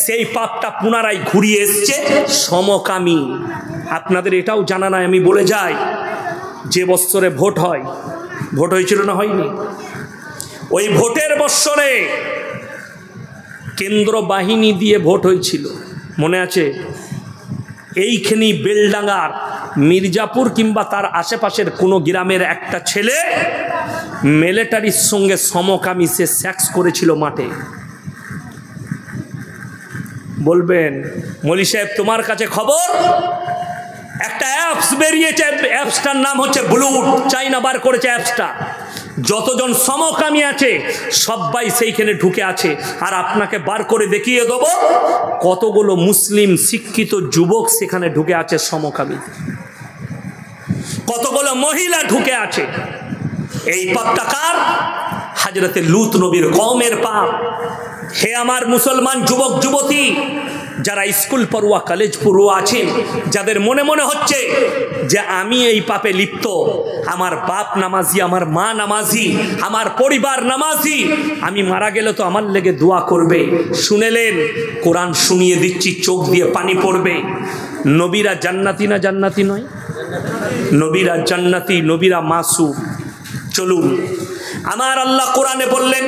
[SPEAKER 1] সেই পাপটা পুনরায় ঘুরিয়ে এসছে, সমকামী। আপনাদের এটাও জানা নাই, আমি বলে যাই, যে বৎসরে ভোট হয়, ভোট হয়েছিল না হয়নি? ওই ভোটের বৎসরে কেন্দ্র বাহিনী দিয়ে ভোট হয়েছিল, মনে আছে? এইখানেই বেলডাঙ্গার মির্জাপুর কিংবা তার আশেপাশের কোনো গ্রামের একটা ছেলে মিলিটারির সঙ্গে সমকামী সে সেক্স করেছিল মাঠে। বলবেন মৌলী সাহেব তোমার কাছে খবর? একটা অ্যাপস বেরিয়েছে, অ্যাপসটার নাম হচ্ছে ব্লুড, চাইনা বার করেছে অ্যাপসটা। যতজন সমকামী আছে সবাই সেইখানে ঢুকে আছে, আর আপনাকে বার করে দেখিয়ে দেবো কতগুলো মুসলিম শিক্ষিত যুবক সেখানে ঢুকে আছে সমকামী, কতগুলো মহিলা ঢুকে আছে। এই পাপটা কার? হযরতে লূত নবীর কওমের পাপ। হে আমার মুসলমান যুবক যুবতী, যারা স্কুল পড়ুয়া, কলেজ পড়ুয়া আছেন, যাদের মনে মনে হচ্ছে যে আমি এই পাপে লিপ্ত, আমার বাপ নামাজি, আমার মা নামাজি, আমার পরিবার নামাজি, আমি মারা গেলে তো আমার লেগে দোয়া করবে। শুনেলেন, কোরআন শুনিয়ে দিচ্ছি, চোখ দিয়ে পানি পড়বে। নবীরা জান্নাতি না জান্নাতি নয়? নবীরা জান্নাতি, নবীরা মাসুম। চলুন আমার আল্লাহ কোরআনে বললেন,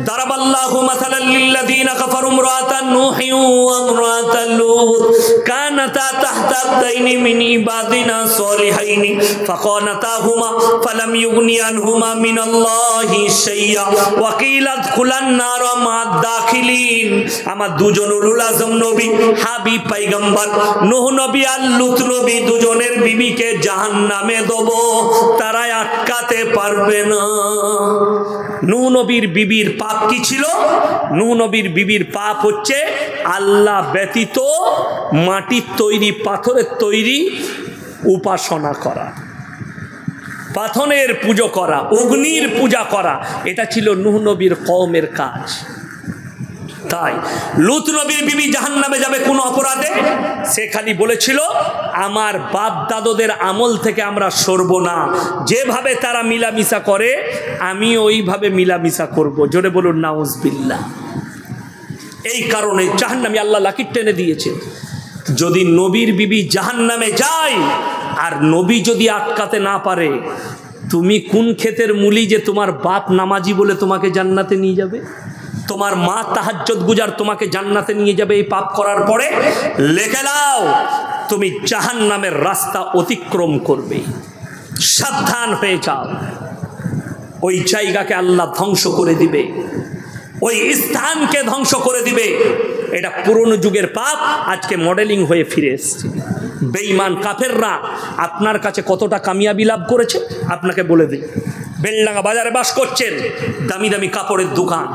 [SPEAKER 1] দারাবাল্লাহু মাসালাল লিল্লাযীনা কাফারু ইমরাআতান নূহি ওয়া ইমরাআতাল লূত কানাতা তাহতা আবদাইনি মিন ইবাদিনা সলিহাইনি ফাকানাতাহুমা ফালাম ইউগনি আনহুমা মিনাল্লাহি শাইয়্যা ওয়া কিলা আদখুলান নার মা'আদ দাখিলিন। আমার দুজন উলুল আযম নবী, হাবিব পয়গম্বর নূহ নবী আর লূত নবী দুজনের বিবিকে জাহান্নামে দেব, তারা আটকাতে পারবে না। নূহ নবীর বিবির পাপ কি ছিল? নূহ নবীর বিবির পাপ হচ্ছে আল্লাহ ব্যতীত মাটির তৈরি, পাথরের তৈরি উপাসনা করা, পাথরের পুজো করা, অগ্নির পূজা করা। এটা ছিল নূহ নবীর কওমের কাজ। তাই লূত নবীর বিবি জাহান্নামে যাবে কোন অপরাধে? সে খালি বলেছিল আমার বাপ দাদুদের আমল থেকে আমরা সরব না, যেভাবে তারা মিলামিশা করে আমি ওইভাবে মিলামিশা করব। জোরে বলুন নাউজুবিল্লাহ। এই কারণে জাহান্নামে আল্লাহ লাকির টেনে দিয়েছে। যদি নবীর বিবি জাহান্নামে যায় আর নবী যদি আটকাতে না পারে, তুমি কোন ক্ষেতের মূলি যে তোমার বাপ নামাজি বলে তোমাকে জান্নাতে নিয়ে যাবে? তোমার মা তাহাজ্জুদ গুজার তোমাকে জান্নাতে নিয়ে যাবে এই পাপ করার পরে? লিখে নাও, তুমি জাহান্নামের রাস্তা অতিক্রম করবে। সাবধান হয়ে যাও। ওই জায়গাকে আল্লাহ ধ্বংস করে দিবে, ওই স্থানকে ধ্বংস করে দিবে। এটা পুরনো যুগের পাপ আজকে মডেলিং হয়ে ফিরে এসছে। বেঈমান কাফেররা আপনার কাছে কতটা কামিয়াবি লাভ করেছে আপনাকে বলে দিই। বেলডাঙ্গা বাজারে বাস করছেন, দামি দামি কাপড়ের দোকান।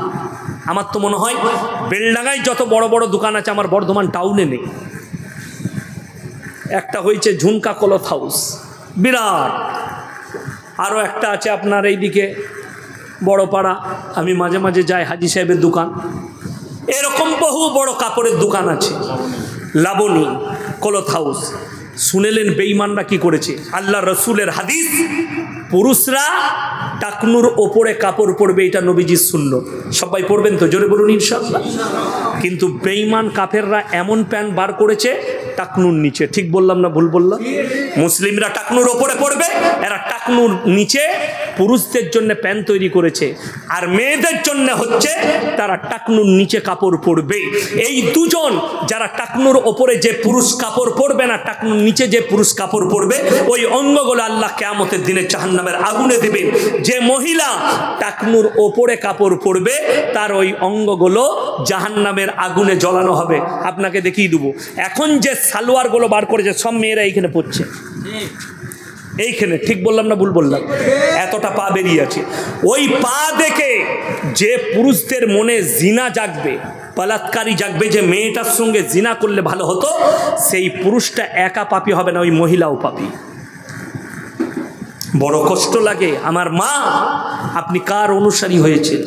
[SPEAKER 1] আমার তো মনে হয় বেলডাঙ্গায় যত বড় বড় দোকান আছে আমার বর্ধমান টাউনে নেই। একটা হয়েছে ঝুনকা ক্লথ হাউস, বিরাট। আরও একটা আছে আপনার এইদিকে বড়পাড়া, আমি মাঝে মাঝে যাই, হাজি সাহেবের দোকান। এরকম বহু বড় কাপড়ের দোকান আছে। Laboni cloth house. শুনেলেন বেঈমানরা কি করেছে? আল্লাহ রসুলের হাদিস, পুরুষরা টাকনুর ওপরে কাপড় পরবে, এটা নবীজির সুন্নত। সবাই পরবেন তো? জোরে বলুন ইনশাআল্লাহ। কিন্তু বেঈমান কাফেররা এমন প্যান্ট বার করেছে টাকনুর নিচে। ঠিক বললাম না ভুল বললাম? মুসলিমরা টাকনুর ওপরে পরবে, এরা টাকনুর নিচে পুরুষদের জন্য প্যান্ট তৈরি করেছে, আর মেয়েদের জন্য হচ্ছে তারা টাকনুর নিচে কাপড় পরবে। এই দুজন যারা টাকনুর ওপরে যে পুরুষ কাপড় পরবে না, টাকনুর নিচে যে পুরুষ কাপড় পরবে, ওই অঙ্গগুলো আল্লাহ কিয়ামতের দিনে জাহান্নামের আগুনে দেবেন। যে মহিলা টাকনুর ওপরে কাপড় পরবে তার ওই অঙ্গগুলো জাহান্নামের আগুনে জ্বলানো হবে। আপনাকে দেখিয়ে দেবো। এখন যে সালোয়ারগুলো বার করেছে সব মেয়েরা এইখানে পড়ছে, এইখানে। ঠিক বললাম না ভুল বললাম? এতটা পা বেরিয়ে আছে। ওই পা দেখে যে পুরুষদের মনে জিনা জাগবে, বলাৎকারী জাগবে, যে মেয়েটার সঙ্গে জিনা করলে ভালো হতো, সেই পুরুষটা একা পাপী হবে না, ওই মহিলাও পাপী। বড় কষ্ট লাগে। আমার মা, আপনি কার অনুসারী হয়েছেন?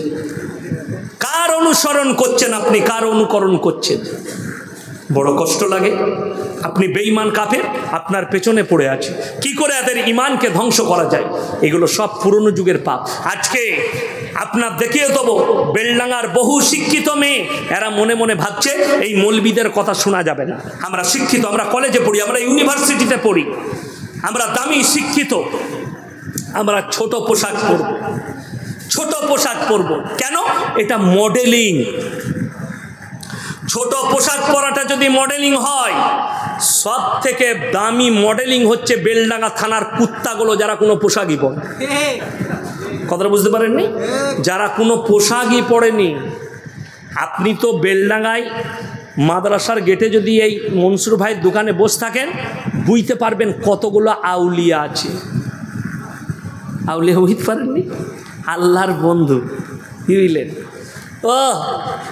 [SPEAKER 1] কার অনুসরণ করছেন আপনি? কার অনুকরণ করছেন? বড় কষ্ট লাগে। আপনি বেঈমান কাফের, আপনার পেছনে পড়ে আছে। কি করে এদের ইমানকে ধ্বংস করা যায়? এগুলো সব পুরনো যুগের পাপ। আজকে আপনার দেখিয়ে দেবো, বেলডাঙ্গার বহু শিক্ষিত মেয়ে, এরা মনে মনে ভাবছে এই মৌলবীদের কথা শোনা যাবে না। আমরা শিক্ষিত, আমরা কলেজে পড়ি, আমরা ইউনিভার্সিটিতে পড়ি, আমরা দামি শিক্ষিত, আমরা ছোট পোশাক পরব, ছোট পোশাক পরব। কেন? এটা মডেলিং। ছোট পোশাক পরাটা যদি মডেলিং হয়, সব থেকে দামি মডেলিং হচ্ছে বেলডাঙ্গা থানার কুত্তাগুলো, যারা কোনো পোশাকই পরে। কথাটা বুঝতে পারেননি? যারা কোনো পোশাকই পরেনি। আপনি তো বেলডাঙ্গায় মাদ্রাসার গেটে যদি এই মনসুর ভাইয়ের দোকানে বসে থাকেন, বুঝতে পারবেন কতগুলো আউলিয়া আছে। আউলিয়া বুঝতে পারেননি? আল্লাহর বন্ধু, বুঝলেন? ও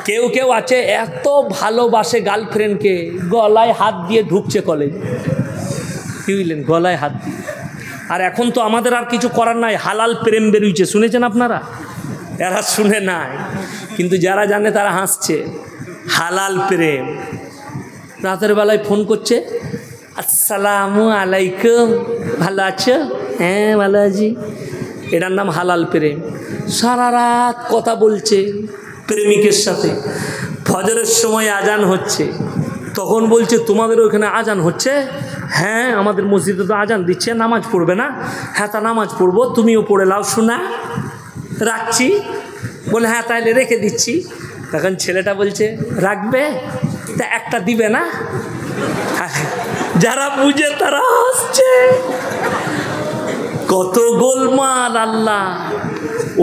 [SPEAKER 1] কেউ কেউ আছে এত ভালোবাসে গার্লফ্রেন্ডকে, গলায় হাত দিয়ে ঢুকছে কলেজ, বুঝলেন? গলায় হাত দিয়ে। আর এখন তো আমাদের আর কিছু করার নাই, হালাল প্রেম বেরিয়েছে, শুনেছেন আপনারা? এরা শুনে নাই, কিন্তু যারা জানে তারা হাসছে। হালাল প্রেম। রাতের বেলায় ফোন করছে, আসসালামু আলাইকুম, ভালো আছো? হ্যাঁ ভালো আছি। এটার নাম হালাল প্রেম। সারা রাত কথা বলছে প্রেমিকের সাথে। ফজরের সময় আজান হচ্ছে, তখন বলছে তোমাদের ওখানে আজান হচ্ছে? হ্যাঁ আমাদের মসজিদে তো আজান দিচ্ছে, নামাজ পড়বে না? হ্যাঁ তা নামাজ পড়বো, তুমিও পড়ে লাও শোনা। রাখছি। বলে হ্যাঁ তাহলে রেখে দিচ্ছি। তখন ছেলেটা বলছে রাখবে, তা একটা দিবে না? যারা বুঝে তারা হাসছে। কত গোলমাল আল্লাহ।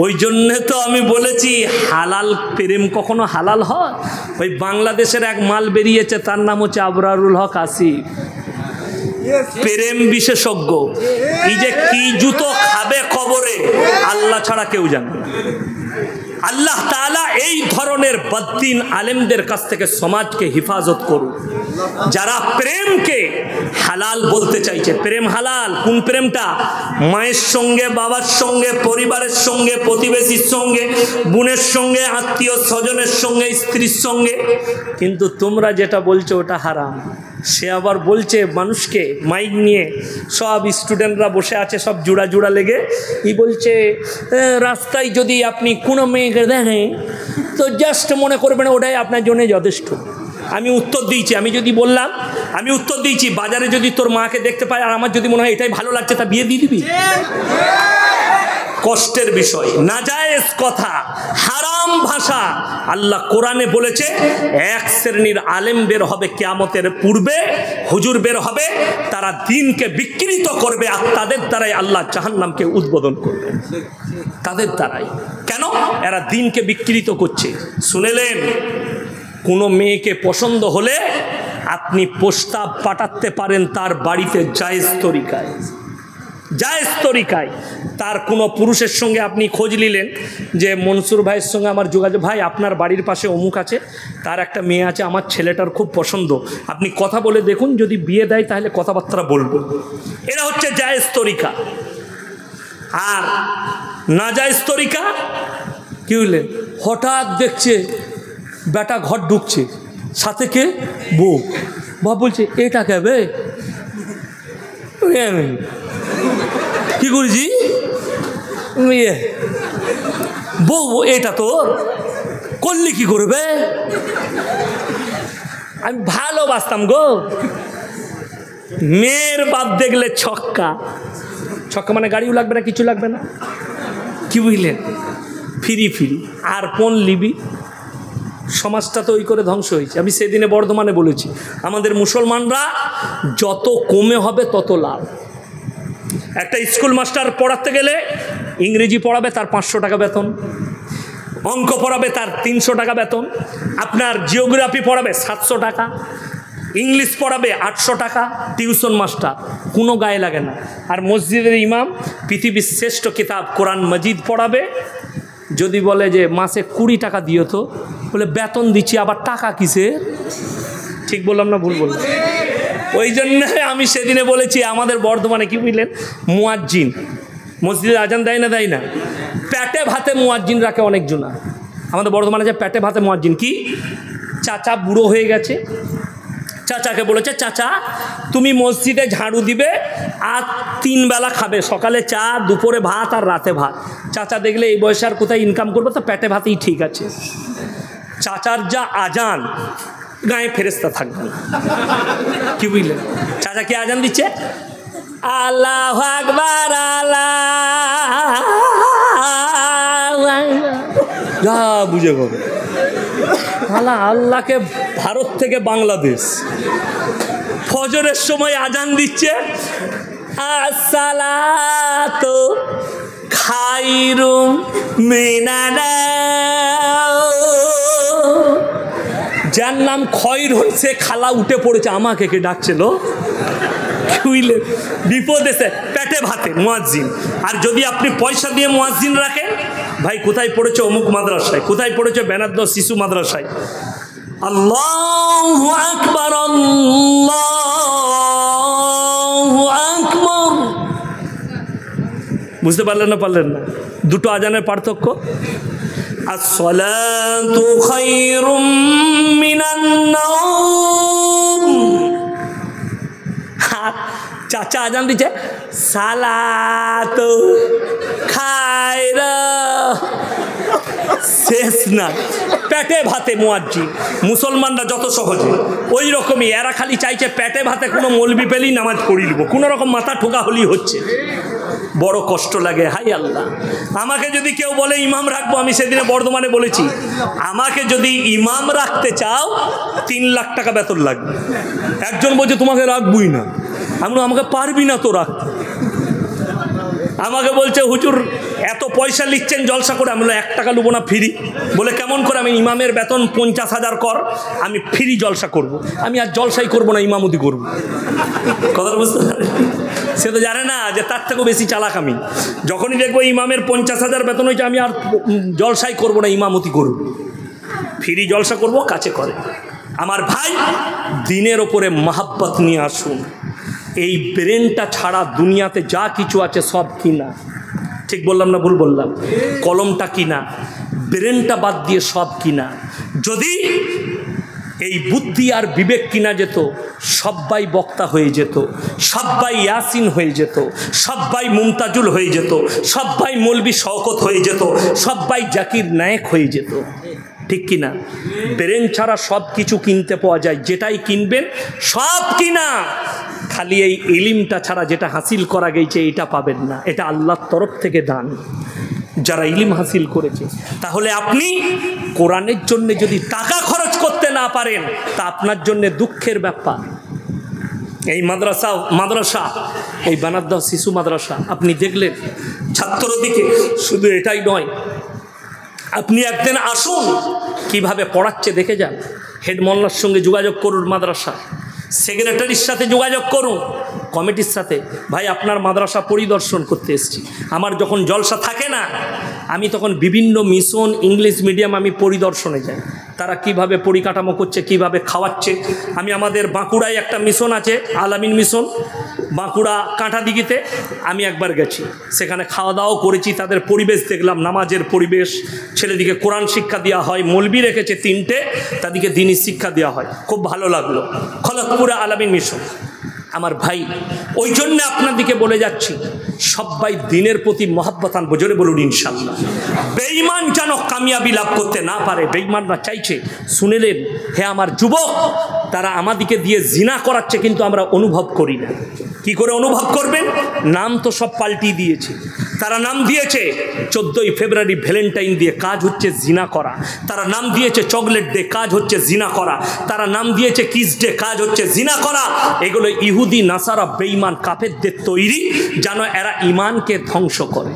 [SPEAKER 1] ওই জন্যে তো আমি বলেছি হালাল প্রেম কখনো হালাল হয়? ওই বাংলাদেশের এক মাল বেরিয়েছে, তার নাম হচ্ছে আবরারুল হক আসিফ, প্রেম বিশেষজ্ঞ। এই যে কি জুতো খাবে কবরে আল্লাহ ছাড়া কেউ জানে না। আল্লাহ তাআলা এই ধরনের বদ্দিন আলেমদের কাছ থেকে সমাজকে হেফাজত করুন, যারা প্রেমকে হালাল বলতে চাইছে। প্রেম হালাল কোন প্রেমটা? মায়ের সঙ্গে, বাবার সঙ্গে, পরিবারের সঙ্গে, প্রতিবেশীর সঙ্গে, বোনের সঙ্গে, আত্মীয় স্বজনের সঙ্গে, স্ত্রীর সঙ্গে। কিন্তু তোমরা যেটা বলছো ওটা হারাম। সে আবার বলছে মানুষকে মাইক নিয়ে, সব স্টুডেন্টরা বসে আছে সব জোড়া জোড়া লেগে, বলছে রাস্তায় যদি আপনি কোনো মেয়েকে দেখেন তো জাস্ট মনে করবেন ওটাই আপনার জন্য যথেষ্ট। আমি উত্তর দিয়েছি, আমি উত্তর দিয়েছি বাজারে যদি তোর মাকে দেখতে পাই আর আমার যদি মনে হয় এটাই ভালো লাগছে, তা বিয়ে দিয়ে দিবি? কষ্টের বিষয়, নাজায়েজ কথা, হারাম ভাষা। আল্লাহ কোরআনে বলেছে এক শ্রেণীর আলেম বের হবে কিয়ামতের পূর্বে, হুজুর বের হবে, তারা দ্বীনকে বিকৃত করবে আর তাদের দ্বারাই আল্লাহ জাহান্নামকে উদ্বোধন করবে। তাদের দ্বারাই। কেন? এরা দ্বীনকে বিকৃত করছে। শুনেলেন, কোনো মেয়েকে পছন্দ হলে আপনি প্রস্তাব পাঠাতে পারেন তার বাড়িতে জায়েজ তরিকায়, জায়েজ তরিকায়। তার কোনো পুরুষের সঙ্গে আপনি খোঁজ নিলেন যে মনসুর ভাইয়ের সঙ্গে আমার যোগাযোগ, ভাই আপনার বাড়ির পাশে অমুক আছে, তার একটা মেয়ে আছে, আমার ছেলেটার খুব পছন্দ, আপনি কথা বলে দেখুন, যদি বিয়ে দেয় তাহলে কথাবার্তা বলবো। এটা হচ্ছে জায়েজ তরিকা। আর নাজায়েজ তরিকা কি হইলেন, হঠাৎ দেখছে বেটা ঘর ঢুকছে, সাথে কে? বউ। বাপ বলছে এটা কেবে? কি করেছি? বউ এটা তোর? করলি কি করবে? আমি ভালোবাসতাম গো। মেয়ের বাপ দেখলে ছক্কা। ছক্কা মানে গাড়িও লাগবে না, কিছু লাগবে না, কি বুঝলেন? ফিরি ফিরি আর কোন লিবি। সমাজটা তো ওই করে ধ্বংস হয়েছে। আমি সেদিনে বর্ধমানে বলেছি, আমাদের মুসলমানরা যত কমে হবে তত লাভ। একটা স্কুল মাস্টার পড়াতে গেলে ইংরেজি পড়াবে, তার 500 টাকা বেতন, অঙ্ক পড়াবে তার 300 টাকা বেতন, আপনার জিওগ্রাফি পড়াবে 700 টাকা, ইংলিশ পড়াবে 800 টাকা, টিউশন মাস্টার কোনো গায়ে লাগে না। আর মসজিদের ইমাম পৃথিবীর শ্রেষ্ঠ কিতাব কোরআন মজিদ পড়াবে, যদি বলে যে মাসে 20 টাকা দিও, তো বলে বেতন দিচ্ছি, আবার টাকা কিসে? ঠিক বললাম না ভুল বললাম? ওই জন্য আমি সেদিনে বলেছি আমাদের বর্ধমানে কি বুঝলেন, মুয়াজ্জিন মসজিদে আজান দেয় না, দেয় না, পেটে ভাতে মুয়াজ্জিন রাখে অনেকজনা। আমাদের বর্ধমানে যে পেটে ভাতে মুয়াজ্জিন, কি চাচা বুড়ো হয়ে গেছে, চাচাকে বলেছে চাচা তুমি মসজিদে ঝাড়ু দিবে আর 3 বেলা খাবে, সকালে চা, দুপুরে ভাত আর রাতে ভাত। চাচা দেখলে এই বয়সে আর কোথায় ইনকাম করবে, তো পেটে ভাতেই ঠিক আছে। চাচার যা আজান, গায়ে ফেরেস্তা থাকবে না। কি বুঝলেন? চাচা কি আজান দিচ্ছে? আল্লাহু আকবার, যা বুঝে পাবে। আল্লাহকে ভারত থেকে বাংলাদেশ ফজরের সময় আজান দিচ্ছে, আসসালাতু খায়রুম মিনান্নাওম। যার নাম খয়র হয়েছে খালা উঠে পড়েছে, আমাকে কে ডাকছিল? বুঝলেন? বিপদ এসে পেটে ভাতে মুয়াজ্জিন। আর যদি আপনি পয়সা দিয়ে মুয়াজ্জিন রাখেন, ভাই কোথায় পড়েছে? অমুক মাদ্রাসায়। কোথায় পড়েছে? বেনাদ্দ শিশু মাদ্রাসায়। আল্লাহু আকবার, আল্লাহু আকবার। বুঝতে পারলেন না? পারলেন না? দুটো আজানের পার্থক্য। আসসালাতু খায়রুম মিনান নাওম। চাচা আজান দিচ্ছে, সালাতু খায়রা। শেষ না, পেটে ভাতে মুয়াজ্জিন। মুসলমানরা যত সহজে, ওই রকমই এরা খালি চাইছে পেটে ভাতে কোনো মৌলবি পেলেই নামাজ পড়ি দেবো, কোনো রকম মাথা ঠোকা হলেই হচ্ছে। বড় কষ্ট লাগে। হাই আল্লাহ, আমাকে যদি কেউ বলে ইমাম রাখবো, আমি সেদিনে বর্ধমানে বলেছি, আমাকে যদি ইমাম রাখতে চাও 3 লাখ টাকা বেতন লাগবে। একজন বলছে তোমাকে রাখবই না, আমি আমাকে পারবি না তো রাখতে। আমাকে বলছে হুজুর এত পয়সা লিখছেন জলসা করে, আমি 1 টাকা নেবো না, ফ্রি। বলে কেমন করে? আমি ইমামের বেতন 50,000 কর, আমি ফ্রি জলসা করব। আমি আর জলসাই করব না, ইমামতি করব। কথা বুঝতে পারেন? সে তো জানে না যে তার থেকেও বেশি চালাক আমি। যখনই দেখবো ইমামের 50,000 বেতন হয়েছে, আমি আর জলসাই করব না, ইমামতি করব। ফ্রি জলসা করব, কাছে করে। আমার ভাই, দিনের ওপরে মহাব্বত নিয়ে আসুন। এই ব্রেনটা ছাড়া দুনিয়াতে যা কিছু আছে সব কিনা। ঠিক বললাম না ভুল বললাম? কলমটা কিনা, ব্রেনটা বাদ দিয়ে সব কিনা। যদি এই বুদ্ধি আর বিবেক কিনা যেত, সবাই বক্তা হয়ে যেত, সবাই ইয়াসিন হয়ে যেত, সবাই মুমতাজুল হয়ে যেত, সবাই মৌলবি শওকত হয়ে যেত, সবাই জাকির নায়েক হয়ে যেত। ঠিক কিনা? ব্রেন ছাড়া সব কিছু কিনতে পাওয়া যায়, যেটাই কিনবেন সব কিনা। খালি এই ইলিমটা ছাড়া যেটা হাসিল করা গেছে এটা পাবেন না, এটা আল্লাহর তরফ থেকে দান যারা ইলিম হাসিল করেছে। তাহলে আপনি কোরআনের জন্য যদি টাকা খরচ করতে না পারেন, তা আপনার জন্য দুঃখের ব্যাপার। এই মাদ্রাসা এই বানাদ্দাহ শিশু মাদ্রাসা আপনি দেখলেন ছাত্রদিকে, শুধু এটাই নয়, আপনি একদিন আসুন কিভাবে পড়াচ্ছে দেখে যান। হেড মোল্লার সঙ্গে যোগাযোগ করুন, মাদ্রাসা সেক্রেটারির সাথে যোগাযোগ করুন, কমিটির সাথে। ভাই আপনার মাদ্রাসা পরিদর্শন করতে এসেছি। আমার যখন জলসা থাকে না, আমি তখন বিভিন্ন মিশন ইংলিশ মিডিয়াম আমি পরিদর্শনে যাই, তারা কিভাবে পরিকাঠামো করছে, কিভাবে খাওয়াচ্ছে। আমি আমাদের বাঁকুড়ায় একটা মিশন আছে, আলামিন মিশন, বাঁকুড়া কাঁটাদিঘিতে আমি একবার গেছি, সেখানে খাওয়া দাওয়াও করেছি। তাদের পরিবেশ দেখলাম, নামাজের পরিবেশ, ছেলেদিকে কোরআন শিক্ষা দেওয়া হয়, মৌলবি রেখেছে 3টে, তাদেরকে দিনী শিক্ষা দেওয়া হয়, খুব ভালো লাগলো। খলকপুরা আলামিন মিশন। আমার ভাই, ওই জন্য আপনাদেরকে বলে যাচ্ছি, সবাই দিনের প্রতি মহাব্বত আনবো। জোরে বলুন ইনশাআল্লাহ। বেঈমান যেন কামিয়াবি লাভ করতে না পারে। বেঈমানরা চাইছে, শুনেলেন হে আমার যুবক, তারা আমাদিকে দিয়ে জিনা করাচ্ছে, কিন্তু আমরা অনুভব করি না। কি করে অনুভব করবেন? নাম তো সব পাল্টিয়ে দিয়েছে। তারা নাম দিয়েছে 14ই ফেব্রুয়ারি ভ্যালেন্টাইন দিয়ে, কাজ হচ্ছে জিনা করা। তারা নাম দিয়েছে চকলেট ডে, কাজ হচ্ছে জিনা করা। তারা নাম দিয়েছে কিস ডে, কাজ হচ্ছে জিনা করা। এগুলো ইহুদি নাসারা বেঈমান কাফেরদের তৈরি, যেন এরা ইমানকে ধ্বংস করে।